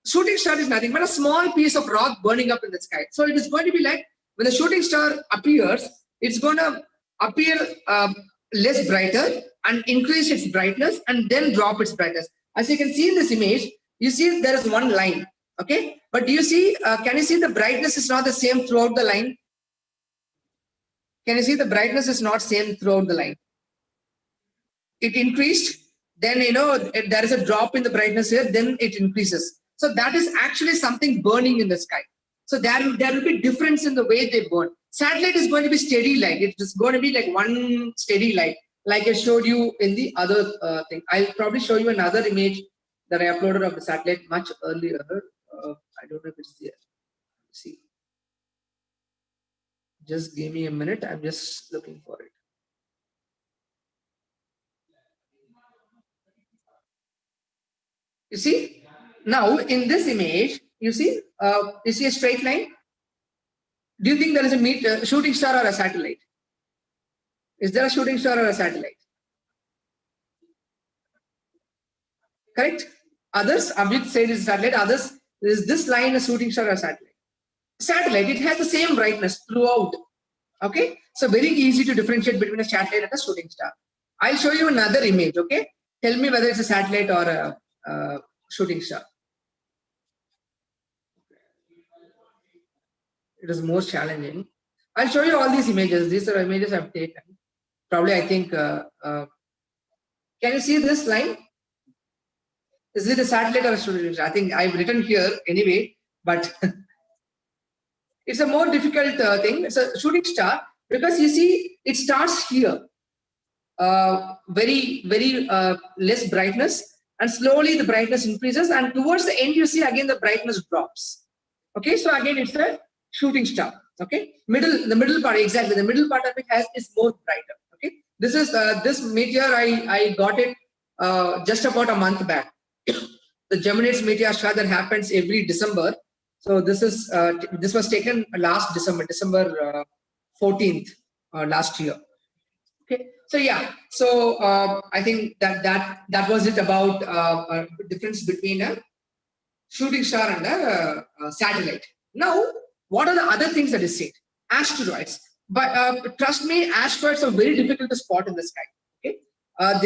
Shooting star is nothing but a small piece of rock burning up in the sky. So it is going to be like, when the shooting star appears, it's going to appear less brighter and increase its brightness and then drop its brightness. As you can see in this image, you see there is one line. Okay? But do you see, can you see the brightness is not the same throughout the line? Can you see the brightness is not same throughout the line? It increased, then there is a drop in the brightness here, then it increases. So that is actually something burning in the sky. So there will be difference in the way they burn. Satellite is going to be steady light. It is going to be like one steady light, like I showed you in the other thing. I'll probably show you another image that I uploaded of the satellite much earlier. I don't know if it's there. Let's see. Just give me a minute. I'm just looking for it. You see, now in this image, you see a straight line. Do you think there is a shooting star or a satellite? Is there a shooting star or a satellite? Correct? Others, Abhijit said is satellite. Others, is this line a shooting star or a satellite? Satellite, it has the same brightness throughout. Okay, so very easy to differentiate between a satellite and a shooting star. I'll show you another image. Okay, tell me whether it's a satellite or a shooting star. It is more challenging. I'll show you all these images. These are images I've taken. Probably, I think. Can you see this line? Is it a satellite or a shooting star? I think I've written here anyway, but. It's a more difficult thing. It's a shooting star because you see it starts here, very less brightness, and slowly the brightness increases, and towards the end you see again the brightness drops. Okay, so again it's a shooting star. Okay, the middle part, exactly the middle part of it is more brighter. Okay, this is this meteor I got it just about a month back. The Geminids meteor shower that happens every December. So this was taken last December 14th last year. Okay, so yeah, so I think that was it about difference between a shooting star and a satellite. Now, what are the other things that is said? Asteroids, but trust me, asteroids are very difficult to spot in the sky. Okay,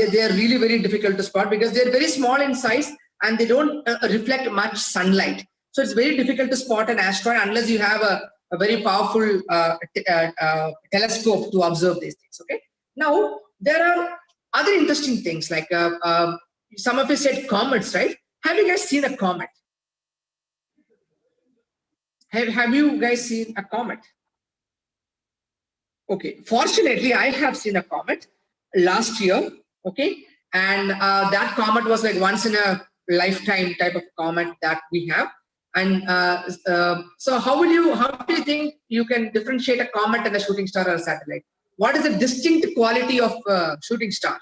they are really very difficult to spot because they are very small in size and they don't reflect much sunlight. So it's very difficult to spot an asteroid unless you have a very powerful telescope to observe these things. Okay. Now, there are other interesting things like some of you said comets, right? Have you guys seen a comet? Have you guys seen a comet? Okay, fortunately, I have seen a comet last year. Okay, and that comet was like once in a lifetime type of comet that we have. And so, how do you think you can differentiate a comet and a shooting star or a satellite? What is the distinct quality of shooting star?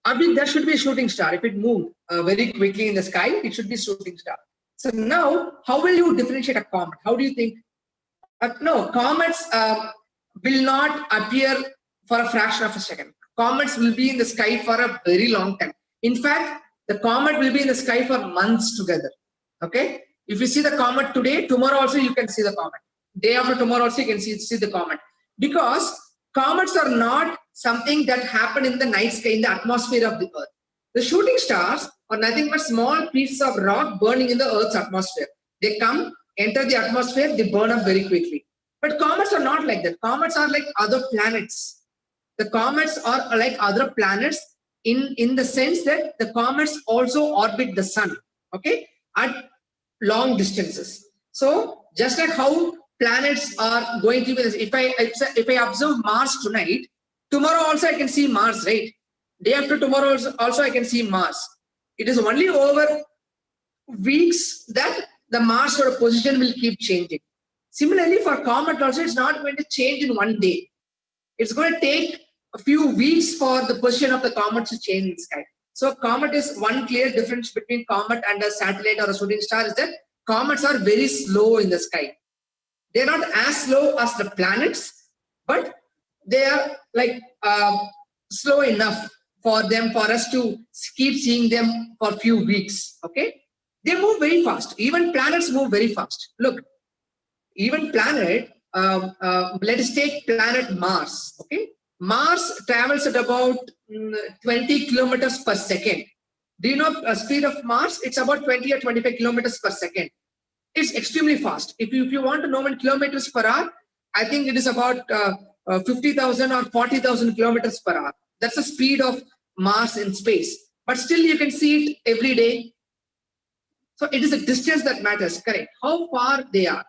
Abhi, there should be a shooting star. If it moved very quickly in the sky, it should be shooting star. So now, how will you differentiate a comet? How do you think? No, comets will not appear for a fraction of a second. Comets will be in the sky for a very long time. In fact, the comet will be in the sky for months together. Okay? If you see the comet today, tomorrow also you can see the comet. Day after tomorrow also you can see the comet. Because comets are not something that happen in the night sky, in the atmosphere of the Earth. The shooting stars are nothing but small pieces of rock burning in the Earth's atmosphere. They come, enter the atmosphere, they burn up very quickly. But comets are not like that. Comets are like other planets. The comets are like other planets in the sense that the comets also orbit the sun, okay, at long distances. So just like how planets are going to be, if I observe Mars tonight, tomorrow also I can see Mars, right? Day after tomorrow also I can see Mars. It is only over weeks that the Mars sort of position will keep changing. Similarly, for comet also, it's not going to change in one day. It's going to take a few weeks for the position of the comet to change in the sky. So comet is one clear difference between comet and a satellite or a shooting star is that comets are very slow in the sky. They're not as slow as the planets, but they are like slow enough for us to keep seeing them for a few weeks, okay? They move very fast. Even planets move very fast. Look, even planet, let us take planet Mars, okay? Mars travels at about 20 kilometers per second. Do you know the speed of Mars? It's about 20 or 25 kilometers per second. It's extremely fast. If you want to know in kilometers per hour, I think it is about 50,000 or 40,000 kilometers per hour. That's the speed of Mars in space. But still you can see it every day. So it is the distance that matters, correct? How far they are.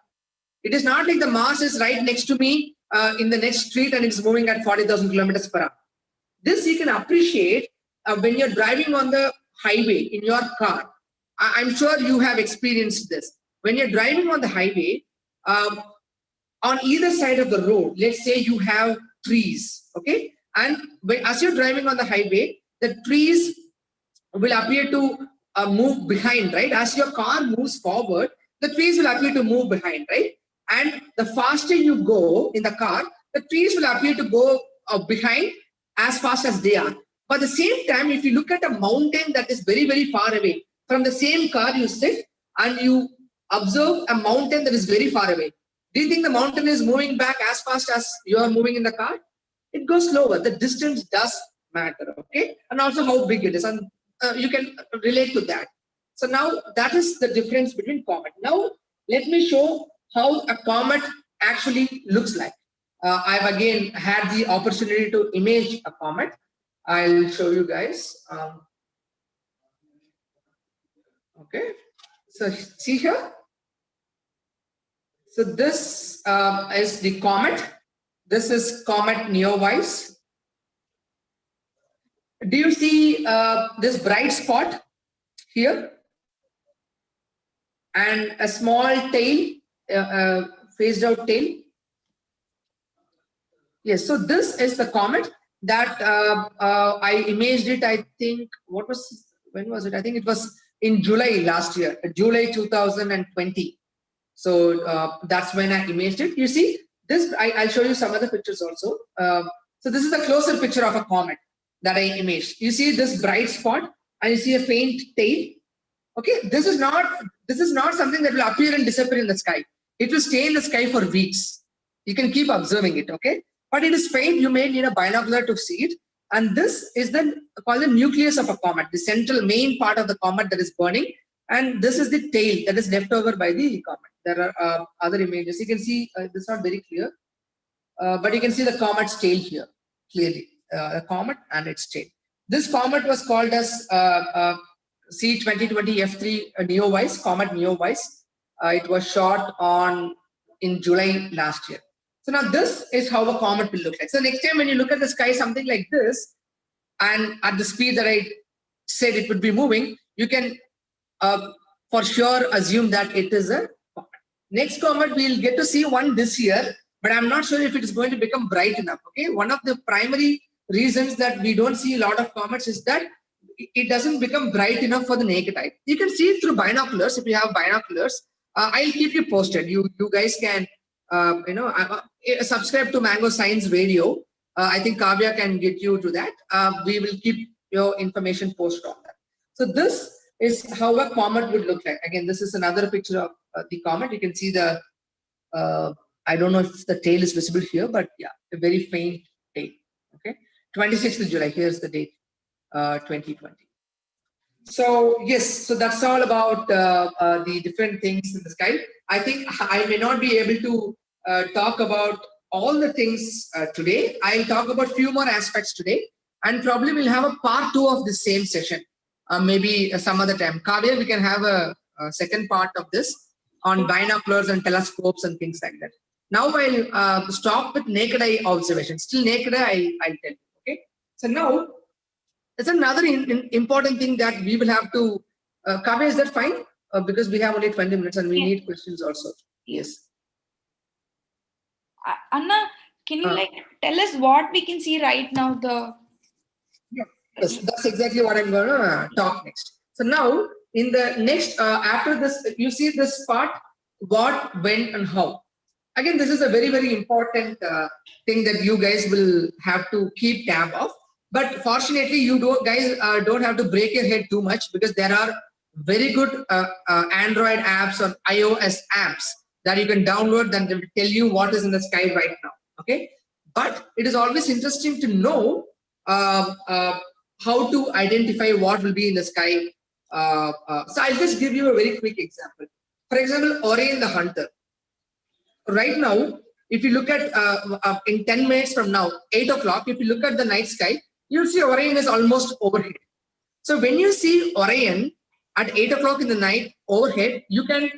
It is not like the Mars is right next to me in the next street and it's moving at 40,000 kilometers per hour. This you can appreciate when you're driving on the highway in your car. I'm sure you have experienced this. When you're driving on the highway, on either side of the road, let's say you have trees, okay? And as you're driving on the highway, the trees will appear to move behind, right? As your car moves forward, the trees will appear to move behind, right? And the faster you go in the car, the trees will appear to go behind as fast as they are. But at the same time, if you look at a mountain that is very, very far away, from the same car you sit and you observe a mountain that is very far away. Do you think the mountain is moving back as fast as you are moving in the car? It goes slower. The distance does matter, okay? And also how big it is. And you can relate to that. So now that is the difference between comet. Now let me show how a comet actually looks like. I've again had the opportunity to image a comet. I'll show you guys. Okay, so see here. So this is the comet. This is Comet Neowise. Do you see this bright spot here? And a small tail, phased out tail. Yes, so this is the comet that I imaged it, I think, when was it? I think it was in July last year, July 2020. So that's when I imaged it. You see, this, I'll show you some other pictures also. So this is a closer picture of a comet that I imaged. You see this bright spot and you see a faint tail. Okay, this is not something that will appear and disappear in the sky. It will stay in the sky for weeks. You can keep observing it, okay? But it is faint, you may need a binocular to see it. And this is then called the nucleus of a comet, the central main part of the comet that is burning. And this is the tail that is left over by the comet. There are other images. You can see this is not very clear, but you can see the comet's tail here clearly. The comet and its tail. This comet was called as C2020 F3 Neowise, Comet Neowise. It was shot in July last year. So now this is how a comet will look like. So next time when you look at the sky, something like this, and at the speed that I said it would be moving, you can for sure assume that it is a comet. Next comet, we'll get to see one this year, but I'm not sure if it is going to become bright enough. Okay, one of the primary reasons that we don't see a lot of comets is that it doesn't become bright enough for the naked eye. You can see it through binoculars. If you have binoculars, I'll keep you posted. You guys can subscribe to Mango Science Radio. I think Kavya can get you to that. We will keep your information posted on that. So this is how a comet would look like. Again, this is another picture of the comet. You can see the, I don't know if the tail is visible here, but yeah, a very faint tail. Okay, 26th of July, here's the date, 2020. So yes, so that's all about the different things in the sky. I think I may not be able to talk about all the things today. I'll talk about few more aspects today, and probably we'll have a part 2 of the same session. Maybe some other time. Kavya, we can have a second part of this on binoculars and telescopes and things like that. Now I'll stop with naked eye observation. Still naked eye, I'll tell you. Okay. So now there's another important thing that we will have to. Kavya, is that fine? Because we have only 20 minutes and we need questions also. Yes. Anna, can you tell us what we can see right now? Yes, that's exactly what I'm going to talk next. So now, in the next, after this, you see this part, what, when, and how. Again, this is a very, very important thing that you guys will have to keep tab of. But fortunately, you guys don't have to break your head too much, because there are very good Android apps or iOS apps that you can download that will tell you what is in the sky right now. Okay, but it is always interesting to know how to identify what will be in the sky. So I'll just give you a very quick example. For example, Orion the Hunter. Right now, if you look at in 10 minutes from now, 8 o'clock, if you look at the night sky, you'll see Orion is almost overhead. So when you see Orion at 8 o'clock in the night overhead, you can,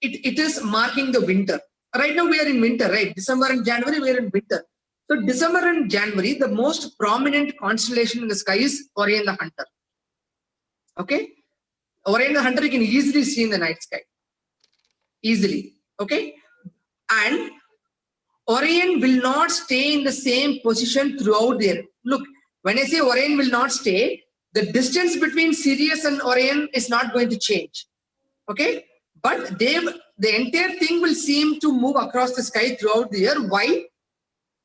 it is marking the winter. Right now we are in winter, right? December and January, we are in winter. So December and January, the most prominent constellation in the sky is Orion the Hunter. Okay? Orion the Hunter you can easily see in the night sky. Easily. Okay? And Orion will not stay in the same position throughout the year. Look, when I say Orion will not stay, the distance between Sirius and Orion is not going to change. Okay? But the entire thing will seem to move across the sky throughout the year. Why?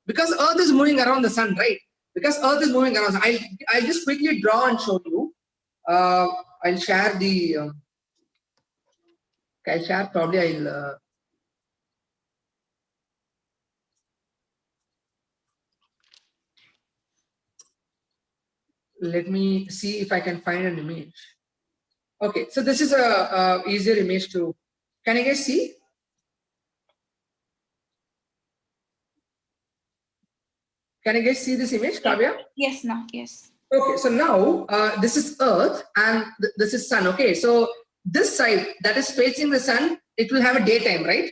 Because Earth is moving around the sun, right? Because Earth is moving around. I'll just quickly draw and show you. I'll share the. I'll share. Probably I'll. Let me see if I can find an image. Okay, so this is a easier image to. Can you guys see? Can you guys see this image, Kavya? Yes, now, yes. Okay, so now this is Earth and this is Sun. Okay, so this side that is facing the Sun, it will have a daytime, right?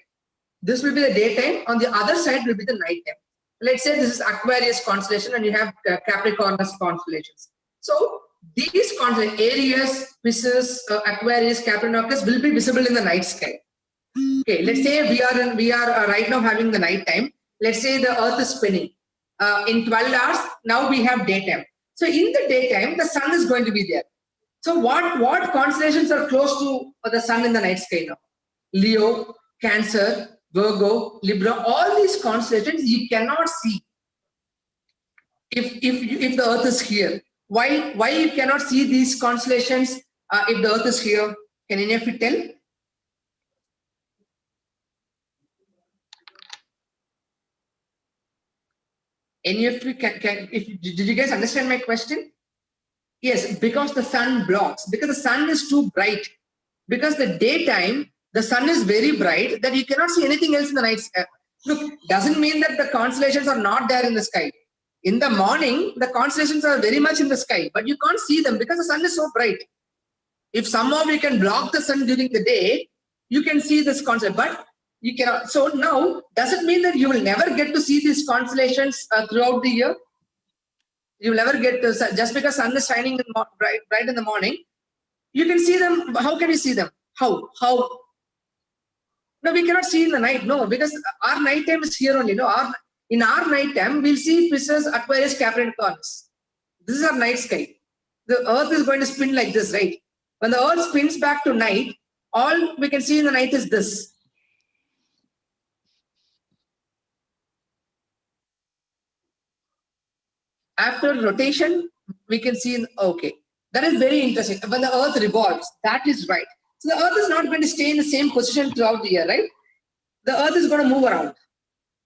This will be the daytime. On the other side will be the nighttime. Let's say this is Aquarius constellation and you have Capricornus constellations. So these constellations, Aries, Pisces, Aquarius, Capricornus will be visible in the night sky. Okay, let's say we are right now having the nighttime. Let's say the Earth is spinning. In 12 hours, now we have daytime. So in the daytime, the sun is going to be there. So what constellations are close to the sun in the night sky now? Leo, Cancer, Virgo, Libra, all these constellations you cannot see if the Earth is here. Why you cannot see these constellations if the Earth is here? Can any of you tell? Any of you did you guys understand my question? Yes, because the sun blocks, because the sun is too bright. Because the daytime, the sun is very bright that you cannot see anything else in the night sky. Look, doesn't mean that the constellations are not there in the sky. In the morning, the constellations are very much in the sky, but you can't see them because the sun is so bright. If somehow you can block the sun during the day, you can see this constellation, but you cannot. So now, does it mean that you will never get to see these constellations throughout the year? You will never get to, just because sun is shining bright in the morning, you can see them. How can you see them? How? No, we cannot see in the night. No, because our night time is here only. No, in our night time, we'll see Pisces, Aquarius, Capricorns. This is our night sky. The Earth is going to spin like this, right? When the Earth spins back to night, all we can see in the night is this. After rotation, we can see, okay, that is very interesting. When the Earth revolves, that is right. So the Earth is not going to stay in the same position throughout the year, right? The Earth is going to move around.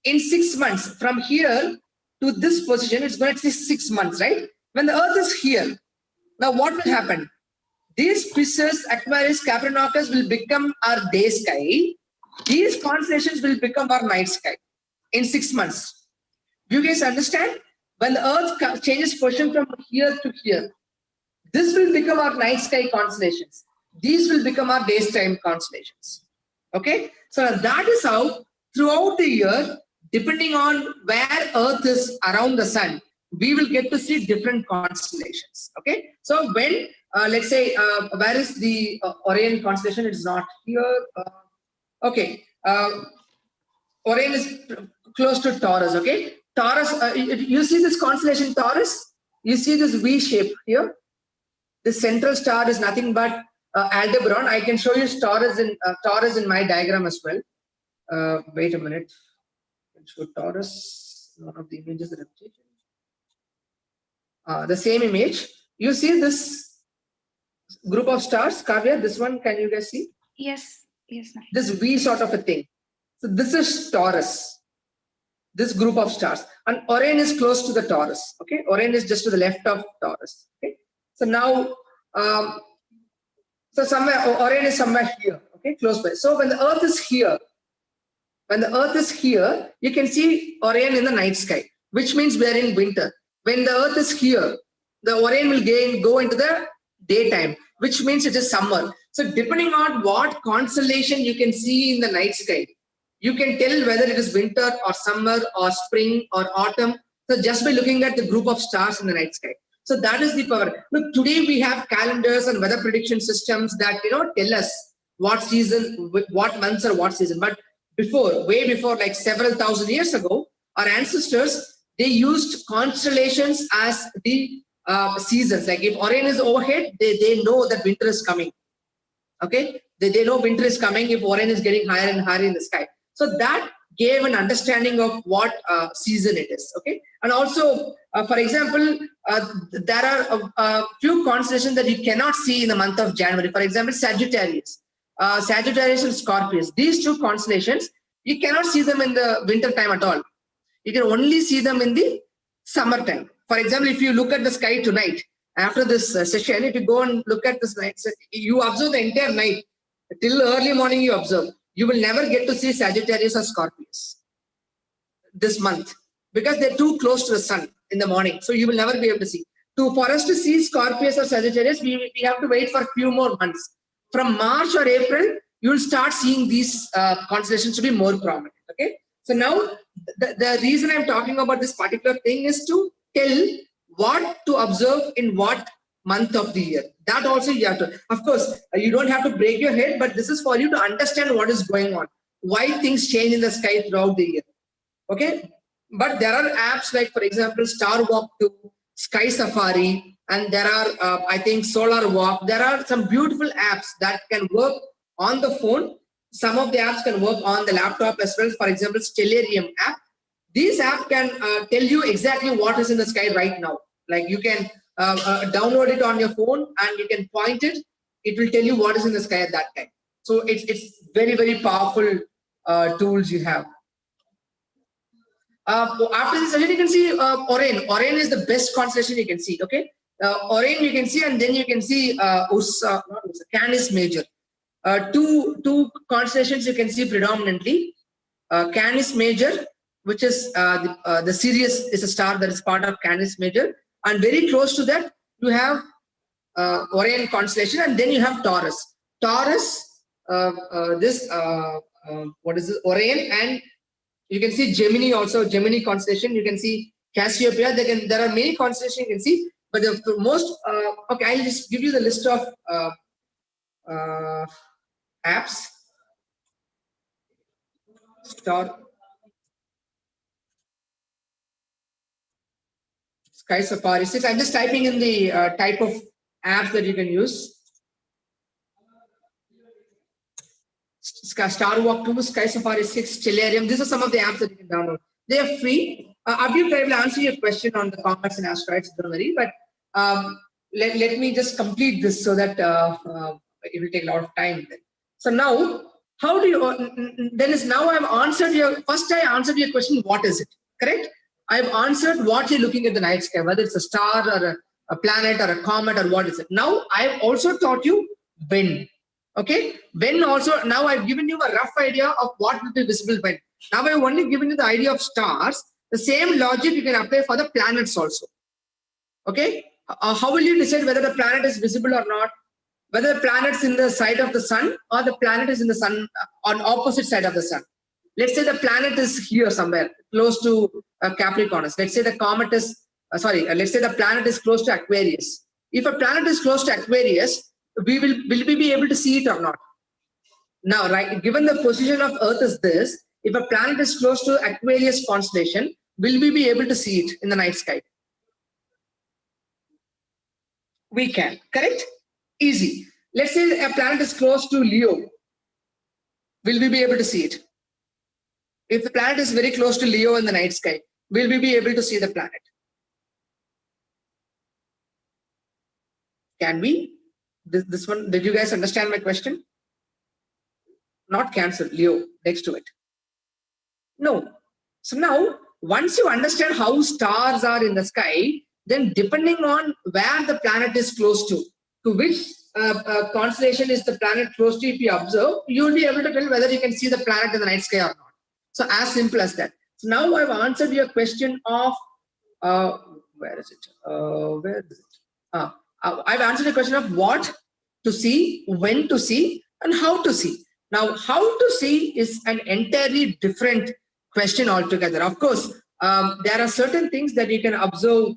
In 6 months, from here to this position, it's going to take 6 months, right? When the Earth is here, now what will happen? These Pisces, Aquarius, Capricorns will become our day sky. These constellations will become our night sky in 6 months. Do you guys understand? When the Earth changes position from here to here, this will become our night sky constellations. These will become our daytime constellations. Okay? So that is how throughout the year, depending on where Earth is around the sun, we will get to see different constellations. Okay? So when, let's say, where is the Orion constellation? It's not here. Okay. Orion is close to Taurus. Okay? Taurus, you see this constellation Taurus? You see this V shape here? The central star is nothing but Aldebaran. I can show you Taurus in my diagram as well. Wait a minute. I can show Taurus. One of the images that I've taken. The same image. You see this group of stars, Kavya? This one, can you guys see? Yes. Yes. Nice. This V sort of a thing. So this is Taurus. This group of stars, and Orion is close to the Taurus. Okay, Orion is just to the left of Taurus. Okay, so now, so somewhere Orion is somewhere here. Okay, close by. So when the Earth is here, you can see Orion in the night sky, which means we are in winter. When the Earth is here, the Orion will go into the daytime, which means it is summer. So depending on what constellation you can see in the night sky, you can tell whether it is winter or summer or spring or autumn. So just by looking at the group of stars in the night sky. So that is the power. Look, today we have calendars and weather prediction systems that tell us what season, what months or what season. But before, way before, like several thousand years ago, our ancestors, they used constellations as the seasons. Like if Orion is overhead, they know that winter is coming. Okay, they know winter is coming if Orion is getting higher and higher in the sky. So that gave an understanding of what season it is. Okay, and also, for example, there are a few constellations that you cannot see in the month of January. For example, Sagittarius, Sagittarius and Scorpius. These two constellations, you cannot see them in the winter time at all. You can only see them in the summertime. For example, if you look at the sky tonight, after this session, if you go and look at this night, you observe the entire night till early morning. You observe. You will never get to see Sagittarius or Scorpius this month because they're too close to the sun in the morning. So you will never be able to see. For us to see Scorpius or Sagittarius, we have to wait for a few more months. From March or April, you will start seeing these constellations to be more prominent. Okay. So now the reason I'm talking about this particular thing is to tell what to observe in what month of the year. That also you have to, of course, you don't have to break your head, but this is for you to understand what is going on, why things change in the sky throughout the year. Okay. But there are apps like, for example, Star Walk 2, Sky Safari, and there are, I think, Solar Walk. There are some beautiful apps that can work on the phone. Some of the apps can work on the laptop as well. For example, Stellarium app. These apps can tell you exactly what is in the sky right now. Like you can download it on your phone and you can point it. It will tell you what is in the sky at that time. So it's very, very powerful tools you have. After this session, you can see Orion. Orion is the best constellation you can see. Okay, Orion you can see, and then you can see Canis Major. Two constellations you can see predominantly. Canis Major, which is the Sirius is a star that is part of Canis Major, and very close to that you have Orion constellation, and then you have Taurus. Taurus, what is it? Orion, and you can see Gemini also, Gemini constellation. You can see Cassiopeia. There are many constellations you can see, but the most okay. I'll just give you the list of apps. Sky Safari 6. I'm just typing in the type of apps that you can use. Star Walk 2, Sky Safari 6, Stellarium. These are some of the apps that you can download. They are free. Abhi, I will answer your question on the comets and asteroids, don't worry. But let me just complete this so that it will take a lot of time. So now, how do you, now I've answered first I answered your question, what is it? Correct? I've answered what you're looking at the night sky, whether it's a star or a planet or a comet or what is it. Now, I've also taught you when. Okay, when also, now I've given you a rough idea of what will be visible when. Now I've only given you the idea of stars. The same logic you can apply for the planets also. Okay, how will you decide whether the planet is visible or not? Whether the planet's in the side of the sun or the planet is in the sun on opposite side of the sun. Let's say the planet is here somewhere close to Capricornus. Let's say the comet is, let's say the planet is close to Aquarius. If a planet is close to Aquarius, will we be able to see it or not? Now, right, given the position of Earth is this, if a planet is close to Aquarius constellation, will we be able to see it in the night sky? We can, correct? Easy. Let's say a planet is close to Leo. Will we be able to see it? If the planet is very close to Leo in the night sky, will we be able to see the planet? Can we? This one, did you guys understand my question? Not Cancer, Leo, next to it. No. So now, once you understand how stars are in the sky, then depending on where the planet is close to which constellation is the planet close to, if you observe, you will be able to tell whether you can see the planet in the night sky or not. So as simple as that. So now I've answered your question of, where is it? I've answered the question of what to see, when to see, and how to see. Now, how to see is an entirely different question altogether. Of course, there are certain things that you can observe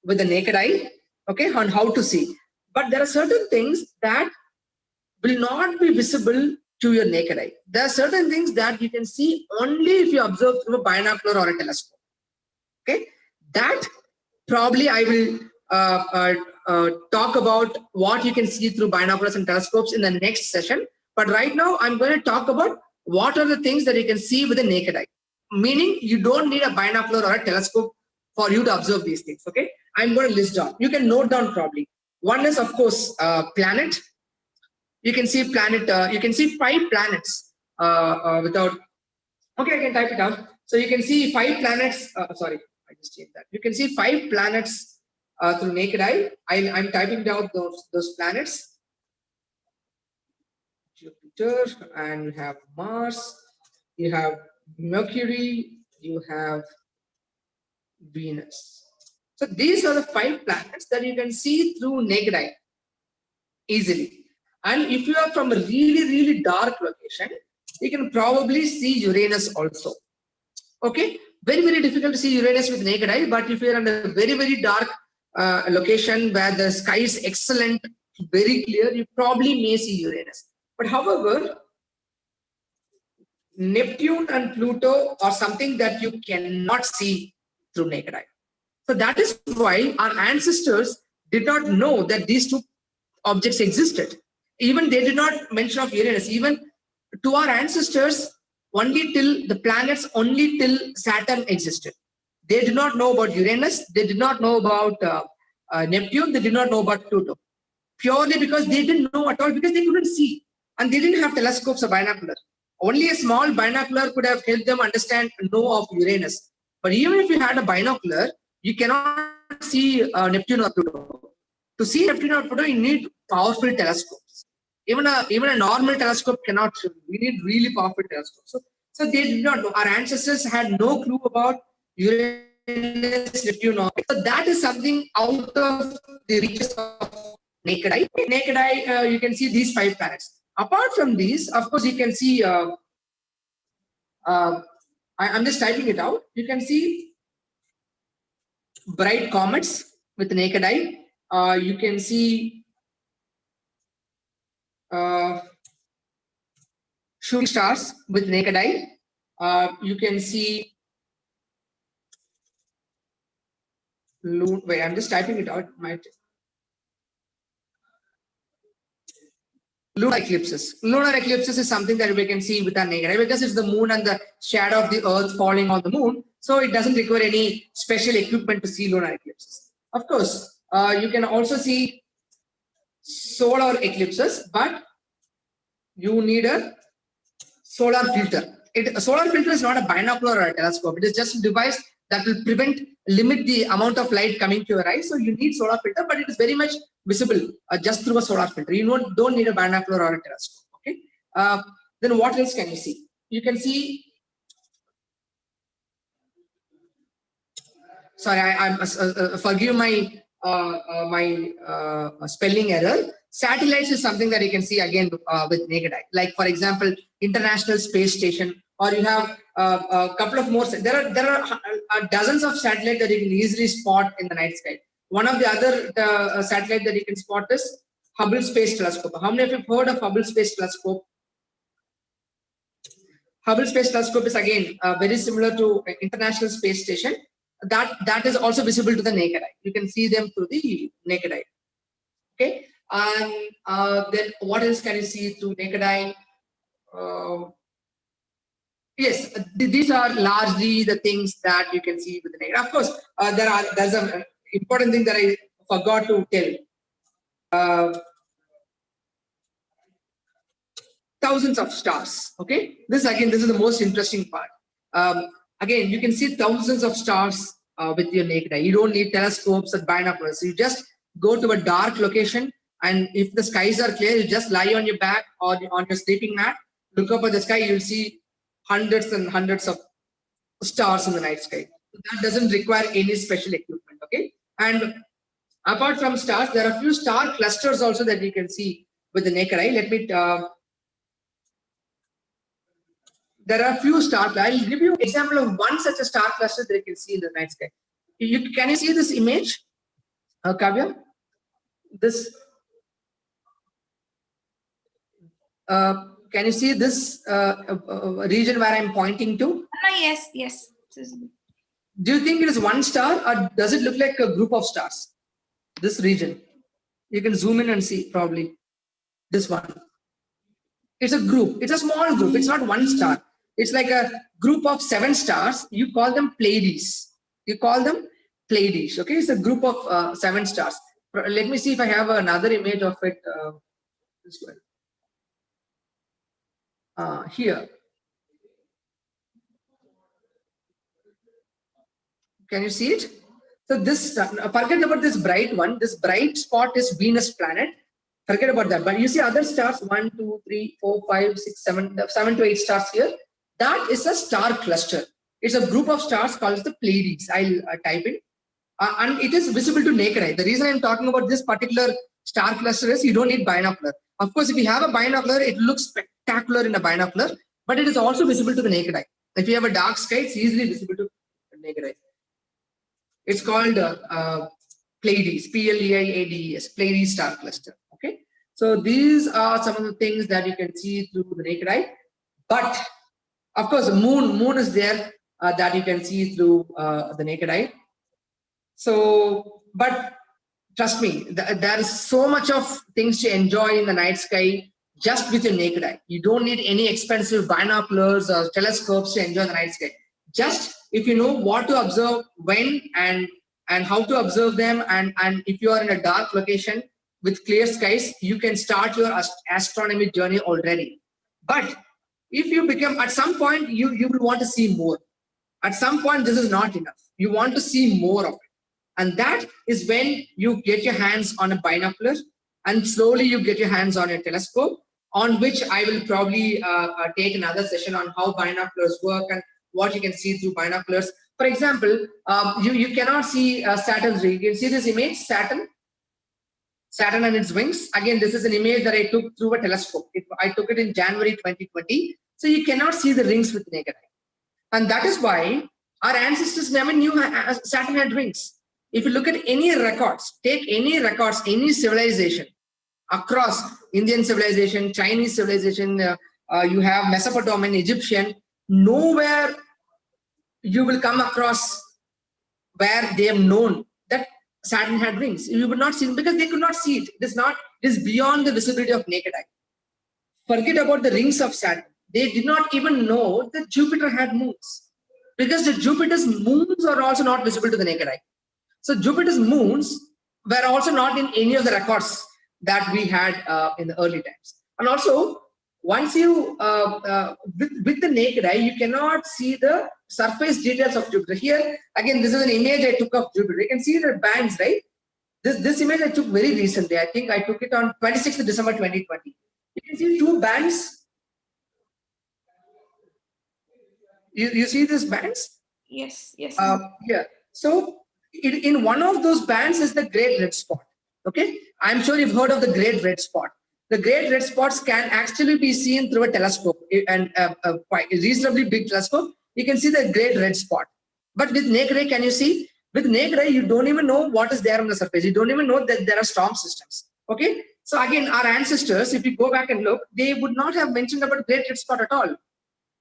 with the naked eye, okay, on how to see. But there are certain things that will not be visible to your naked eye. There are certain things that you can see only if you observe through a binocular or a telescope. Okay, that probably I will talk about what you can see through binoculars and telescopes in the next session. But right now, I'm going to talk about what are the things that you can see with the naked eye. Meaning, you don't need a binocular or a telescope for you to observe these things. Okay, I'm going to list down. You can note down probably. One is, of course, planet. You can see planet. You can see 5 planets without. Okay, I can type it out. So you can see 5 planets. Sorry, I just changed that. You can see 5 planets through naked eye. I'm typing down those planets. Jupiter, and you have Mars. You have Mercury. You have Venus. So these are the 5 planets that you can see through naked eye easily. And if you are from a really, really dark location, you can probably see Uranus also. Okay, very, very difficult to see Uranus with naked eye, but if you're in a very, very dark location where the sky is excellent, very clear, you probably may see Uranus. But however, Neptune and Pluto are something that you cannot see through naked eye. So that is why our ancestors did not know that these 2 objects existed. Even they did not mention of Uranus. Even to our ancestors, only till the planets, only till Saturn existed. They did not know about Uranus. They did not know about Neptune. They did not know about Pluto. Purely because they didn't know at all, because they couldn't see. And they didn't have telescopes or binoculars. Only a small binocular could have helped them understand and know of Uranus. But even if you had a binocular, you cannot see Neptune or Pluto. To see Neptune or Pluto, you need powerful telescopes. Even a normal telescope cannot show. We need really powerful telescopes. So they did not know. Our ancestors had no clue about Uranus, Neptune. So that is something out of the reaches of naked eye. Naked eye, you can see these 5 planets. Apart from these, of course, you can see. I'm just typing it out. You can see bright comets with the naked eye. You can see shooting stars with naked eye. You can see wait, I'm just typing it out. Lunar eclipses. Lunar eclipses is something that we can see with our naked eye because it's the moon and the shadow of the earth falling on the moon. So it doesn't require any special equipment to see lunar eclipses. Of course, you can also see solar eclipses, but you need a solar filter. A solar filter is not a binocular or a telescope. It is just a device that will limit the amount of light coming to your eyes. So you need solar filter, but it is very much visible just through a solar filter. You don't need a binocular or a telescope. Okay. Then what else can you see? You can see. Sorry, I'm forgive my spelling error. Satellites is something that you can see again with naked eye. Like for example, International Space Station, or you have a couple of more. There are dozens of satellites that you can easily spot in the night sky. One of the other satellite that you can spot is Hubble Space Telescope. How many of you have heard of Hubble Space Telescope? Hubble Space Telescope is again very similar to International Space Station. That is also visible to the naked eye. You can see them through the naked eye. Okay, and then what else can you see through naked eye? Yes, these are largely the things that you can see with the naked eye. Of course, there's an important thing that I forgot to tell. Thousands of stars. Okay, this is the most interesting part. Again, you can see thousands of stars with your naked eye. You don't need telescopes or binoculars. You just go to a dark location, and if the skies are clear, you just lie on your back or on your sleeping mat, look up at the sky, you'll see hundreds and hundreds of stars in the night sky. That doesn't require any special equipment. Okay, and apart from stars, there are a few star clusters also that you can see with the naked eye. Let me. There are a few star. I'll give you an example of one such a star cluster that you can see in the night sky. Can you see this image, Kavya? This. Can you see this region where I'm pointing to? Yes. Do you think it is one star, or does it look like a group of stars? This region. You can zoom in and see probably this one. It's a group. It's a small group. It's not one star. It's like a group of 7 stars. You call them Pleiades. Okay, it's a group of 7 stars. Let me see if I have another image of it. This one. Here. Can you see it? So this, forget about this bright one. This bright spot is Venus planet. Forget about that. But you see other stars, 1, 2, 3, 4, 5, 6, 7 to 8 stars here. That is a star cluster. It's a group of stars called the Pleiades. I'll type it. And it is visible to naked eye. The reason I'm talking about this particular star cluster is you don't need binocular. Of course, if you have a binocular, it looks spectacular in a binocular, but it is also visible to the naked eye. If you have a dark sky, it's easily visible to the naked eye. It's called Pleiades, Pleiades, Pleiades star cluster. Okay, so these are some of the things that you can see through the naked eye. But of course, the moon is there that you can see through the naked eye. So, but trust me, there is so much of things to enjoy in the night sky just with your naked eye. You don't need any expensive binoculars or telescopes to enjoy the night sky. Just if you know what to observe, when and how to observe them, and if you are in a dark location with clear skies, you can start your astronomy journey already. But if you become, at some point, you will want to see more. At some point, this is not enough. You want to see more of it. And that is when you get your hands on a binocular and slowly you get your hands on a telescope, on which I will probably take another session on how binoculars work and what you can see through binoculars. For example, you cannot see Saturn's ring. You can see this image, Saturn and its wings. Again, this is an image that I took through a telescope. I took it in January 2020. So you cannot see the rings with naked eye. And that is why our ancestors never knew Saturn had rings. If you look at any records, take any records, any civilization across Indian civilization, Chinese civilization, you have Mesopotamian, Egyptian, nowhere you will come across where they have known that Saturn had rings. You would not see it because they could not see it. It is beyond the visibility of naked eye. Forget about the rings of Saturn. They did not even know that Jupiter had moons, because Jupiter's moons are also not visible to the naked eye. So Jupiter's moons were also not in any of the records that we had in the early times. And also, once you, with the naked eye, you cannot see the surface details of Jupiter. Here, again, this is an image I took of Jupiter. You can see the bands, right? This image I took very recently. I think I took it on 26th December 2020. You can see two bands. You see these bands? Yes, yes. Yeah. So in one of those bands is the Great Red Spot. Okay, I'm sure you've heard of the Great Red Spot. The Great Red Spots can actually be seen through a telescope, and quite a reasonably big telescope. You can see the Great Red Spot. But with naked eye, can you see? With naked eye, you don't even know what is there on the surface. You don't even know that there are storm systems. Okay. So again, our ancestors, if you go back and look, they would not have mentioned about Great Red Spot at all,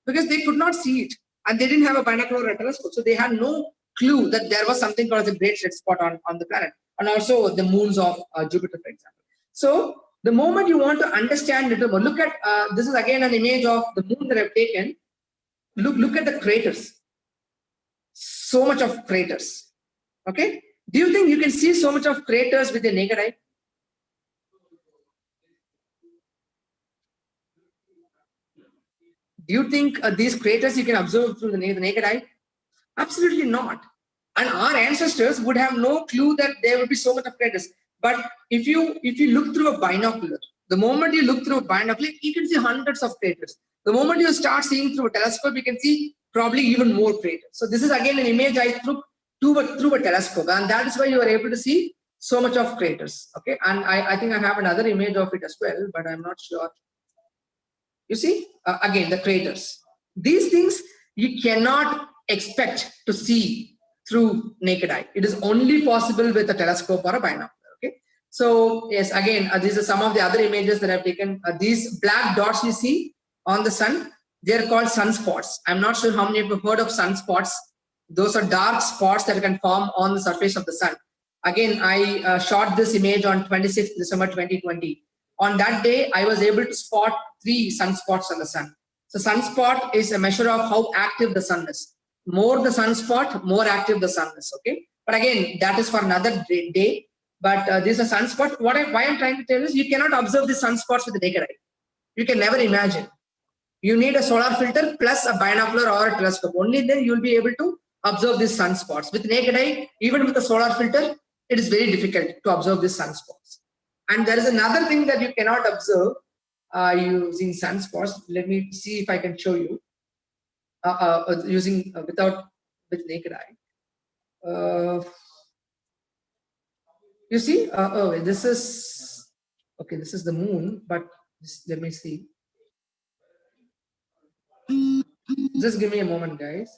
because they could not see it, and they didn't have a binocular or a telescope. So they had no clue that there was something called the Great Red Spot on the planet, and also the moons of Jupiter, for example. So the moment you want to understand it, look at, this is again an image of the moon that I've taken. Look at the craters. So much of craters. Okay. Do you think you can see so much of craters with the naked eye? Do you think these craters you can observe through the naked eye? Absolutely not. And our ancestors would have no clue that there would be so much of craters. But if you look through a binocular, the moment you look through a binocular, you can see hundreds of craters. The moment you start seeing through a telescope, you can see probably even more craters. So this is again an image I took through a telescope, and that is why you are able to see so much of craters. Okay, and I think I have another image of it as well, but I'm not sure. You see, again, the craters. These things you cannot expect to see through naked eye. It is only possible with a telescope or a binocular. Okay. So yes, again, these are some of the other images that I've taken. These black dots you see on the sun, they're called sunspots. I'm not sure how many of you have heard of sunspots. Those are dark spots that can form on the surface of the sun. Again, I shot this image on 26th December 2020. On that day, I was able to spot 3 sunspots on the sun. So sunspot is a measure of how active the sun is. More the sunspot, more active the sun is. Okay. But again, that is for another day. But these are sunspots. Why I'm trying to tell is you cannot observe these sunspots with the naked eye. You can never imagine. You need a solar filter plus a binocular or a telescope. Only then you'll be able to observe these sunspots. With naked eye, even with a solar filter, it is very difficult to observe these sunspots. And there is another thing that you cannot observe using sunspots. Let me see if I can show you using with naked eye. You see, this is okay. This is the moon, but let me see. Just give me a moment, guys.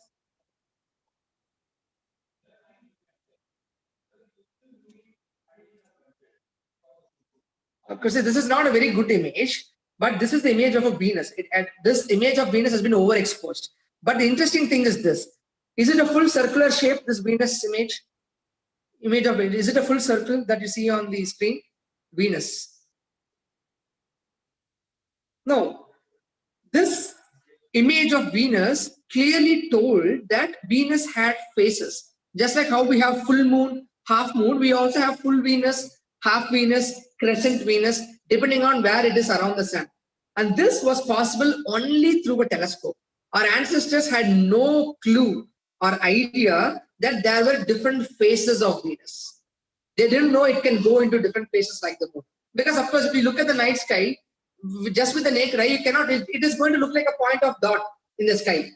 Because this is not a very good image, but this is the image of a Venus. This image of Venus has been overexposed. But the interesting thing is this: is it a full circular shape? This Venus image of it, is it a full circle that you see on the screen? Venus. No. This image of Venus clearly told that Venus had phases. Just like how we have full moon, half moon, we also have full Venus, half Venus, crescent Venus, depending on where it is around the sun. And this was possible only through a telescope. Our ancestors had no clue or idea that there were different phases of Venus. They didn't know it can go into different phases like the moon. Because of course, if you look at the night sky, just with the naked eye, you cannot, it is going to look like a point of dot in the sky.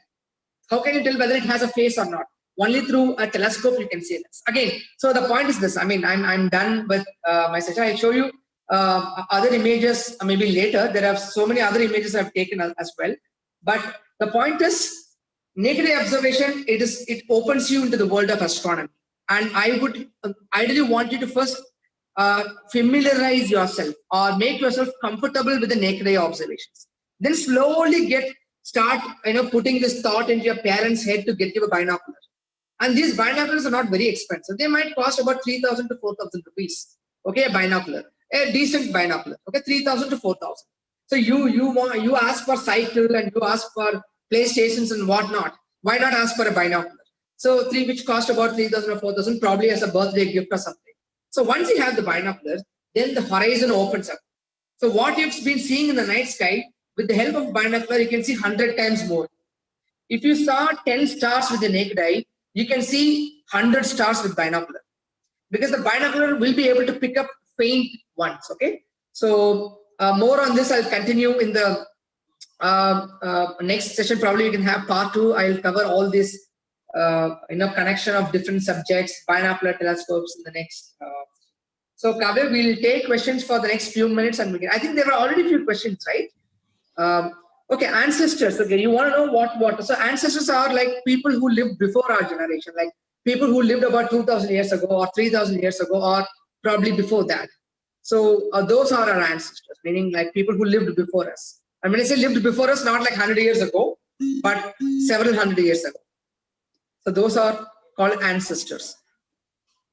How can you tell whether it has a face or not? Only through a telescope you can see this. Again, so the point is this. I mean, I'm done with my session. I'll show you other images maybe later. There are so many other images I've taken as well. But the point is, naked eye observation, it opens you into the world of astronomy. And I would ideally want you to first familiarize yourself or make yourself comfortable with the naked eye observations. Then slowly start putting this thought into your parents' head to get you a binocular. And these binoculars are not very expensive. They might cost about 3,000 to 4,000 rupees. Okay, a binocular, a decent binocular. Okay, 3,000 to 4,000. So you ask for cycle and you ask for PlayStations and whatnot. Why not ask for a binocular? So which cost about 3,000 or 4,000, probably as a birthday gift or something. So once you have the binoculars, then the horizon opens up. So what you've been seeing in the night sky, with the help of binocular, you can see 100 times more. If you saw 10 stars with the naked eye, you can see 100 stars with binocular. Because the binocular will be able to pick up faint ones, okay? So more on this, I'll continue in the next session. Probably we can have part 2. I'll cover all this, connection of different subjects, binocular telescopes in the next. So Kavya, we'll take questions for the next few minutes and begin. I think there were already a few questions, right? Okay, ancestors. Okay, you want to know what? So ancestors are like people who lived before our generation, like people who lived about 2,000 years ago or 3,000 years ago or probably before that. So those are our ancestors, meaning like people who lived before us. And when I say lived before us, not like 100 years ago, but several hundred years ago. So those are called ancestors.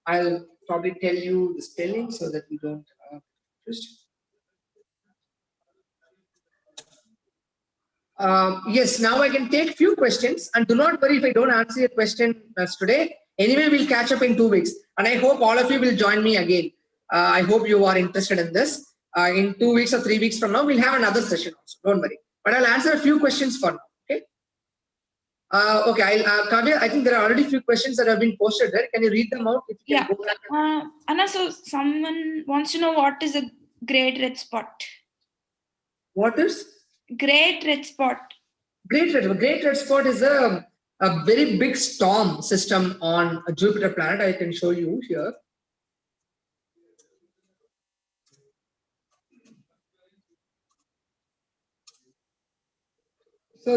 I'll probably tell you the spelling so that you don't yes, now I can take few questions, and do not worry if I don't answer your question today. Anyway, we'll catch up in 2 weeks, and I hope all of you will join me again. I hope you are interested in this. In 2 weeks or 3 weeks from now, we'll have another session also. Don't worry. But I'll answer a few questions for now. Okay. Okay. Kavya, I think there are already a few questions that have been posted there. Can you read them out? If you Yeah. Anna, so someone wants to know what is a great red spot. What is? Great red spot. Great red spot is a very big storm system on a Jupiter planet. I can show you here. So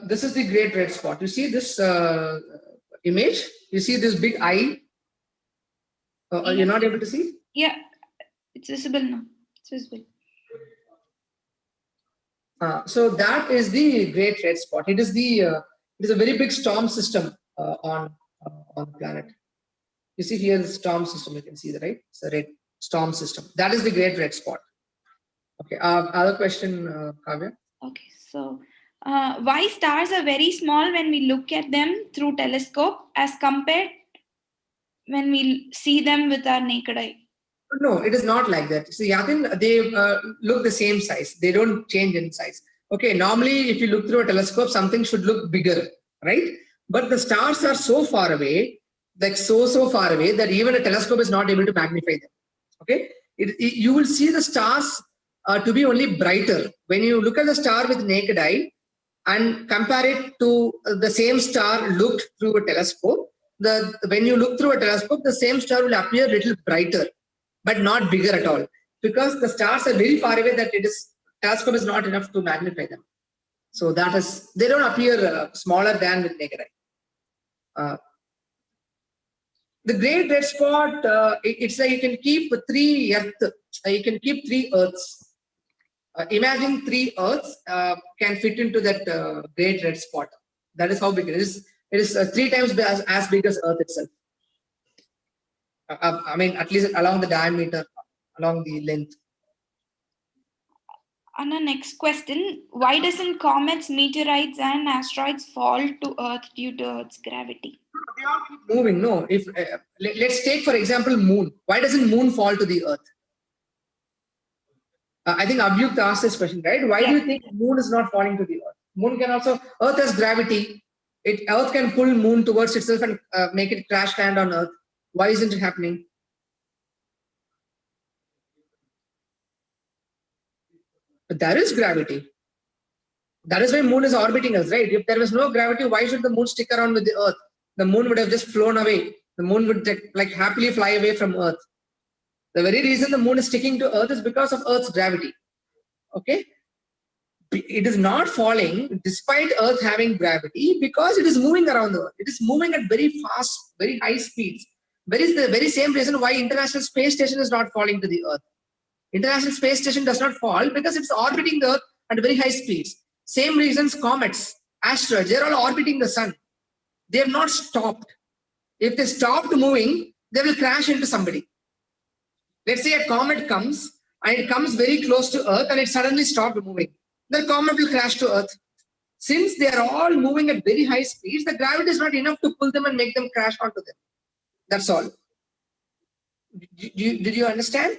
this is the great red spot. You see this image? You see this big eye? You're not able to see? Yeah, it's visible now. It's visible. So that is the great red spot. It is a very big storm system on the planet. You see here the storm system. You can see that, right? It's a red storm system. That is the great red spot. Okay. Other question, Kavya? Okay. So why stars are very small when we look at them through telescope as compared when we see them with our naked eye? No, it is not like that. See, Yatin, they look the same size. They don't change in size. Okay, normally if you look through a telescope, something should look bigger, right? But the stars are so far away, like so far away that even a telescope is not able to magnify them. Okay, you will see the stars to be only brighter. When you look at the star with naked eye and compare it to the same star looked through a telescope, when you look through a telescope, the same star will appear a little brighter, but not bigger at all, because the stars are very far away that telescope is not enough to magnify them. So they don't appear smaller than with naked eye. The great red spot, it's like you can keep three Earths. Imagine 3 Earths can fit into that great red spot. That is how big it is. It is 3 times as big as Earth itself. I mean, at least along the diameter, along the length. Anna, next question. Why doesn't comets, meteorites, and asteroids fall to Earth due to Earth's gravity? They all keep moving. No, if let's take for example Moon. Why doesn't Moon fall to the Earth? I think Abhyukt asked this question, right? Why do you think Moon is not falling to the Earth? Moon can also. Earth has gravity. Earth can pull Moon towards itself and make it crash land on Earth. Why isn't it happening? But there is gravity. That is why moon is orbiting us, right? If there was no gravity, why should the moon stick around with the earth? The moon would have just flown away. The moon would like happily fly away from earth. The very reason the moon is sticking to earth is because of earth's gravity. Okay? It is not falling despite earth having gravity because it is moving around the earth. It is moving at very fast, very high speeds. That is the very same reason why International Space Station is not falling to the earth. International Space Station does not fall because it's orbiting the earth at very high speeds. Same reasons comets, asteroids, they're all orbiting the sun. They have not stopped. If they stopped moving, they will crash into somebody. Let's say a comet comes and it comes very close to earth and it suddenly stopped moving. The comet will crash to earth. Since they are all moving at very high speeds, the gravity is not enough to pull them and make them crash onto them. That's all. Did you understand?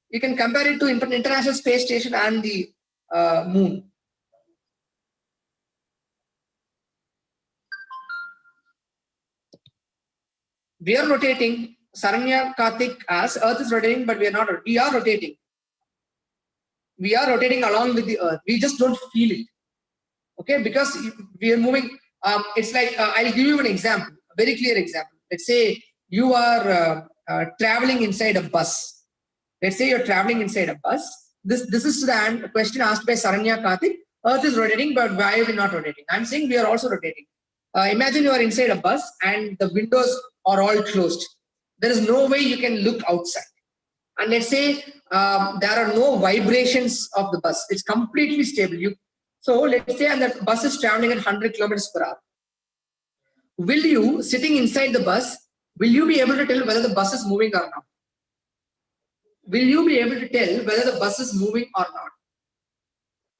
You can compare it to International Space Station and the moon. We are rotating. Saranya, Karthik asks, Earth is rotating, but we are not. We are rotating. We are rotating along with the Earth. We just don't feel it. Okay, because we are moving. It's like, I'll give you an example, a very clear example. Let's say you are traveling inside a bus. Let's say you're traveling inside a bus. This is the question asked by Saranya Karthik. Earth is rotating, but why are we not rotating? I'm saying we are also rotating. Imagine you are inside a bus and the windows are all closed. There is no way you can look outside. And let's say there are no vibrations of the bus. It's completely stable. So let's say and the bus is traveling at 100 kilometers per hour. Will you, sitting inside the bus, will you be able to tell whether the bus is moving or not? Will you be able to tell whether the bus is moving or not?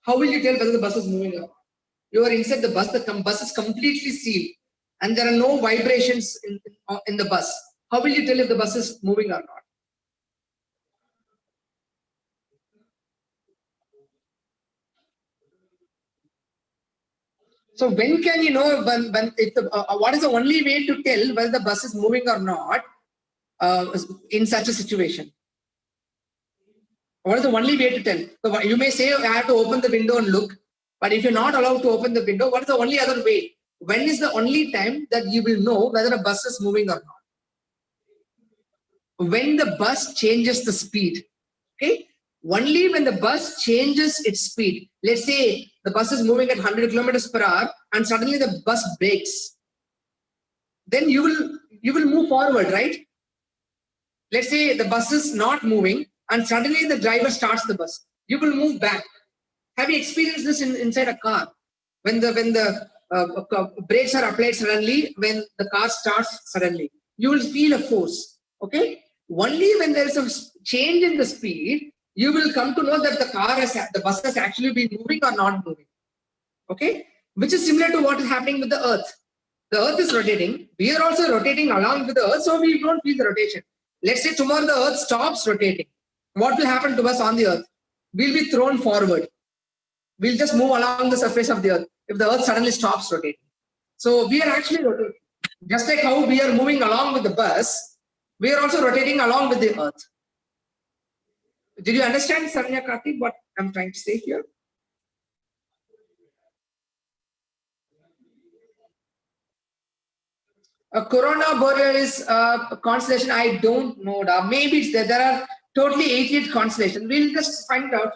How will you tell whether the bus is moving or not? You are inside the bus is completely sealed and there are no vibrations in the bus. How will you tell if the bus is moving or not? So when can you know what is the only way to tell whether the bus is moving or not in such a situation? What is the only way to tell? So you may say I have to open the window and look, but if you're not allowed to open the window, what is the only other way? When is the only time that you will know whether a bus is moving or not? When the bus changes the speed. Okay? Only when the bus changes its speed. Let's say the bus is moving at 100 kilometers per hour and suddenly the bus brakes. Then you will move forward, right? Let's say the bus is not moving and suddenly the driver starts the bus. You will move back. Have you experienced this inside a car? When the brakes are applied suddenly, when the car starts suddenly, you will feel a force. Okay? Only when there is a change in the speed, you will come to know that the bus has actually been moving or not moving. Okay? Which is similar to what is happening with the Earth. The Earth is rotating. We are also rotating along with the Earth, so we don't feel the rotation. Let's say tomorrow the Earth stops rotating. What will happen to us on the Earth? We'll be thrown forward. We'll just move along the surface of the Earth if the Earth suddenly stops rotating. So we are actually rotating. Just like how we are moving along with the bus, we are also rotating along with the Earth. Did you understand, Saranya Karthik, what I'm trying to say here? A Corona Borealis constellation, I don't know. Maybe it's there. There are totally 88 constellations. We'll just find out.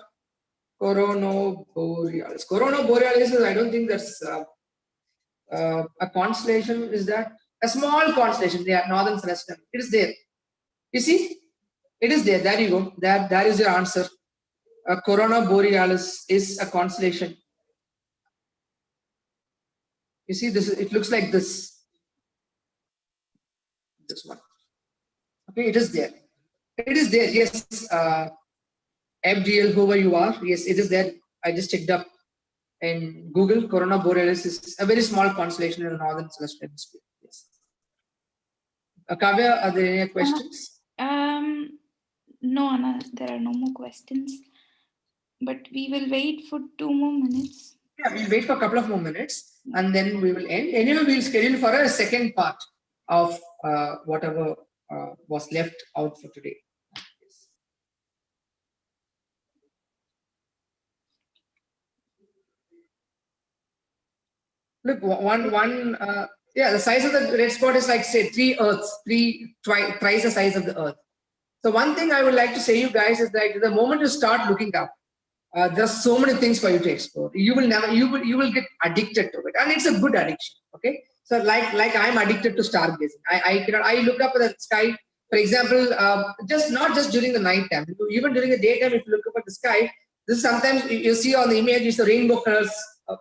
Corona Borealis. Corona Borealis is, I don't think that's a constellation. Is that a small constellation? Yeah, Northern Celestial. It is there. You see, it is there. There you go. That is your answer. Corona Borealis is a constellation. You see, it looks like this. This one. Okay, it is there. It is there. Yes. FDL, whoever you are, yes, it is there. I just checked up in Google. Corona Borealis is a very small constellation in the northern celestial hemisphere. Yes. Kavya, are there any questions? No, Anna, there are no more questions. But we will wait for 2 more minutes. Yeah, we'll wait for a couple of more minutes and then we will end. Anyway, we'll schedule for a second part of whatever was left out for today. Look, yeah, the size of the red spot is like, say, 3 Earths, twice the size of the Earth. So one thing I would like to say you guys is that the moment you start looking up, there's so many things for you to explore. You will get addicted to it, and it's a good addiction. Okay, so like I'm addicted to stargazing. I look up at the sky. For example, not just during the night time, even during the daytime. If you look up at the sky, this is sometimes you see on the image is the rainbow colors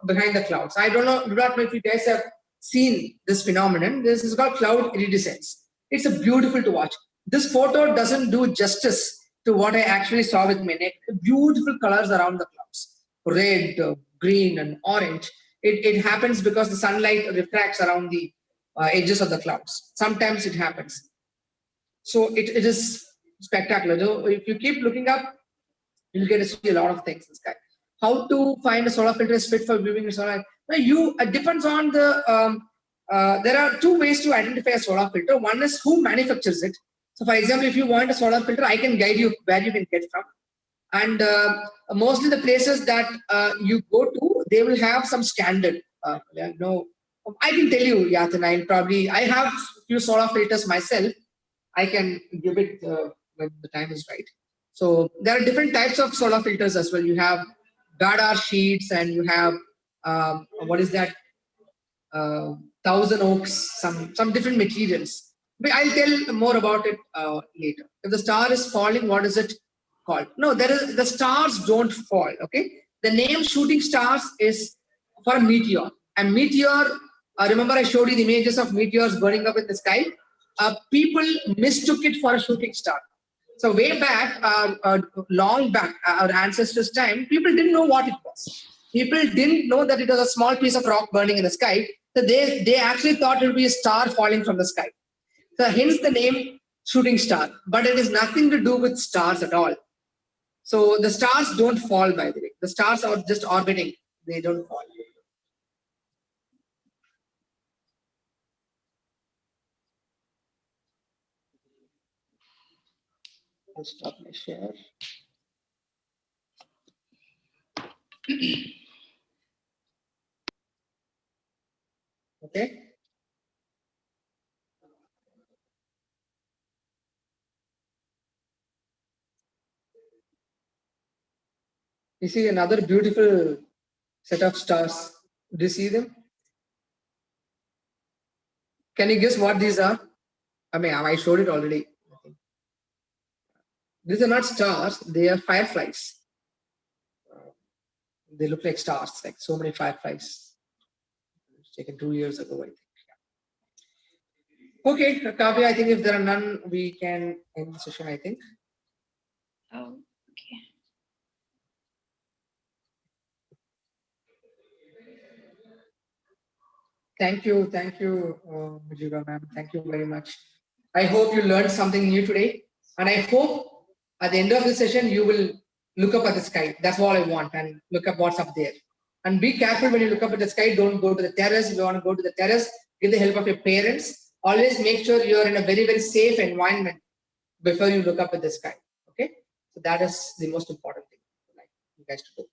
behind the clouds. Do not know if you guys have seen this phenomenon. This is called cloud iridescence. It's a beautiful to watch. This photo doesn't do justice to what I actually saw with my neck. Beautiful colors around the clouds, red, green, and orange. It happens because the sunlight refracts around the edges of the clouds. Sometimes it happens. So it is spectacular. So if you keep looking up, you'll get to see a lot of things in the sky. How to find a solar filter is fit for viewing a solar? It depends on the. There are two ways to identify a solar filter. One is who manufactures it. So, for example, if you want a solar filter, I can guide you where you can get from. And mostly the places that you go to, they will have some standard. No, I can tell you, Yathan. I have few solar filters myself. I can give it when the time is right. So there are different types of solar filters as well. You have Gadar sheets, and you have what is that? Thousand Oaks, some different materials. But I'll tell more about it later. If the star is falling, what is it called? No, the stars don't fall. Okay, the name shooting stars is for a meteor. And meteor. Remember, I showed you the images of meteors burning up in the sky. People mistook it for a shooting star. So way back, long back, our ancestors' time, people didn't know what it was. People didn't know that it was a small piece of rock burning in the sky. So they actually thought it would be a star falling from the sky. So hence the name shooting star. But it has nothing to do with stars at all. So the stars don't fall, by the way. The stars are just orbiting. They don't fall. I'll stop my share. Okay. You see another beautiful set of stars. Do you see them? Can you guess what these are? I mean, I showed it already. These are not stars, they are fireflies. They look like stars, like so many fireflies. It was taken 2 years ago, I think. Okay, Kavya, I think if there are none, we can end the session, I think. Oh, okay. Thank you, Mujiba ma'am. Thank you very much. I hope you learned something new today. And I hope at the end of the session, you will look up at the sky. That's all I want, and look up what's up there. And be careful when you look up at the sky. Don't go to the terrace. If you want to go to the terrace, get the help of your parents. Always make sure you're in a very, very safe environment before you look up at the sky. Okay? So that is the most important thing for you guys to do.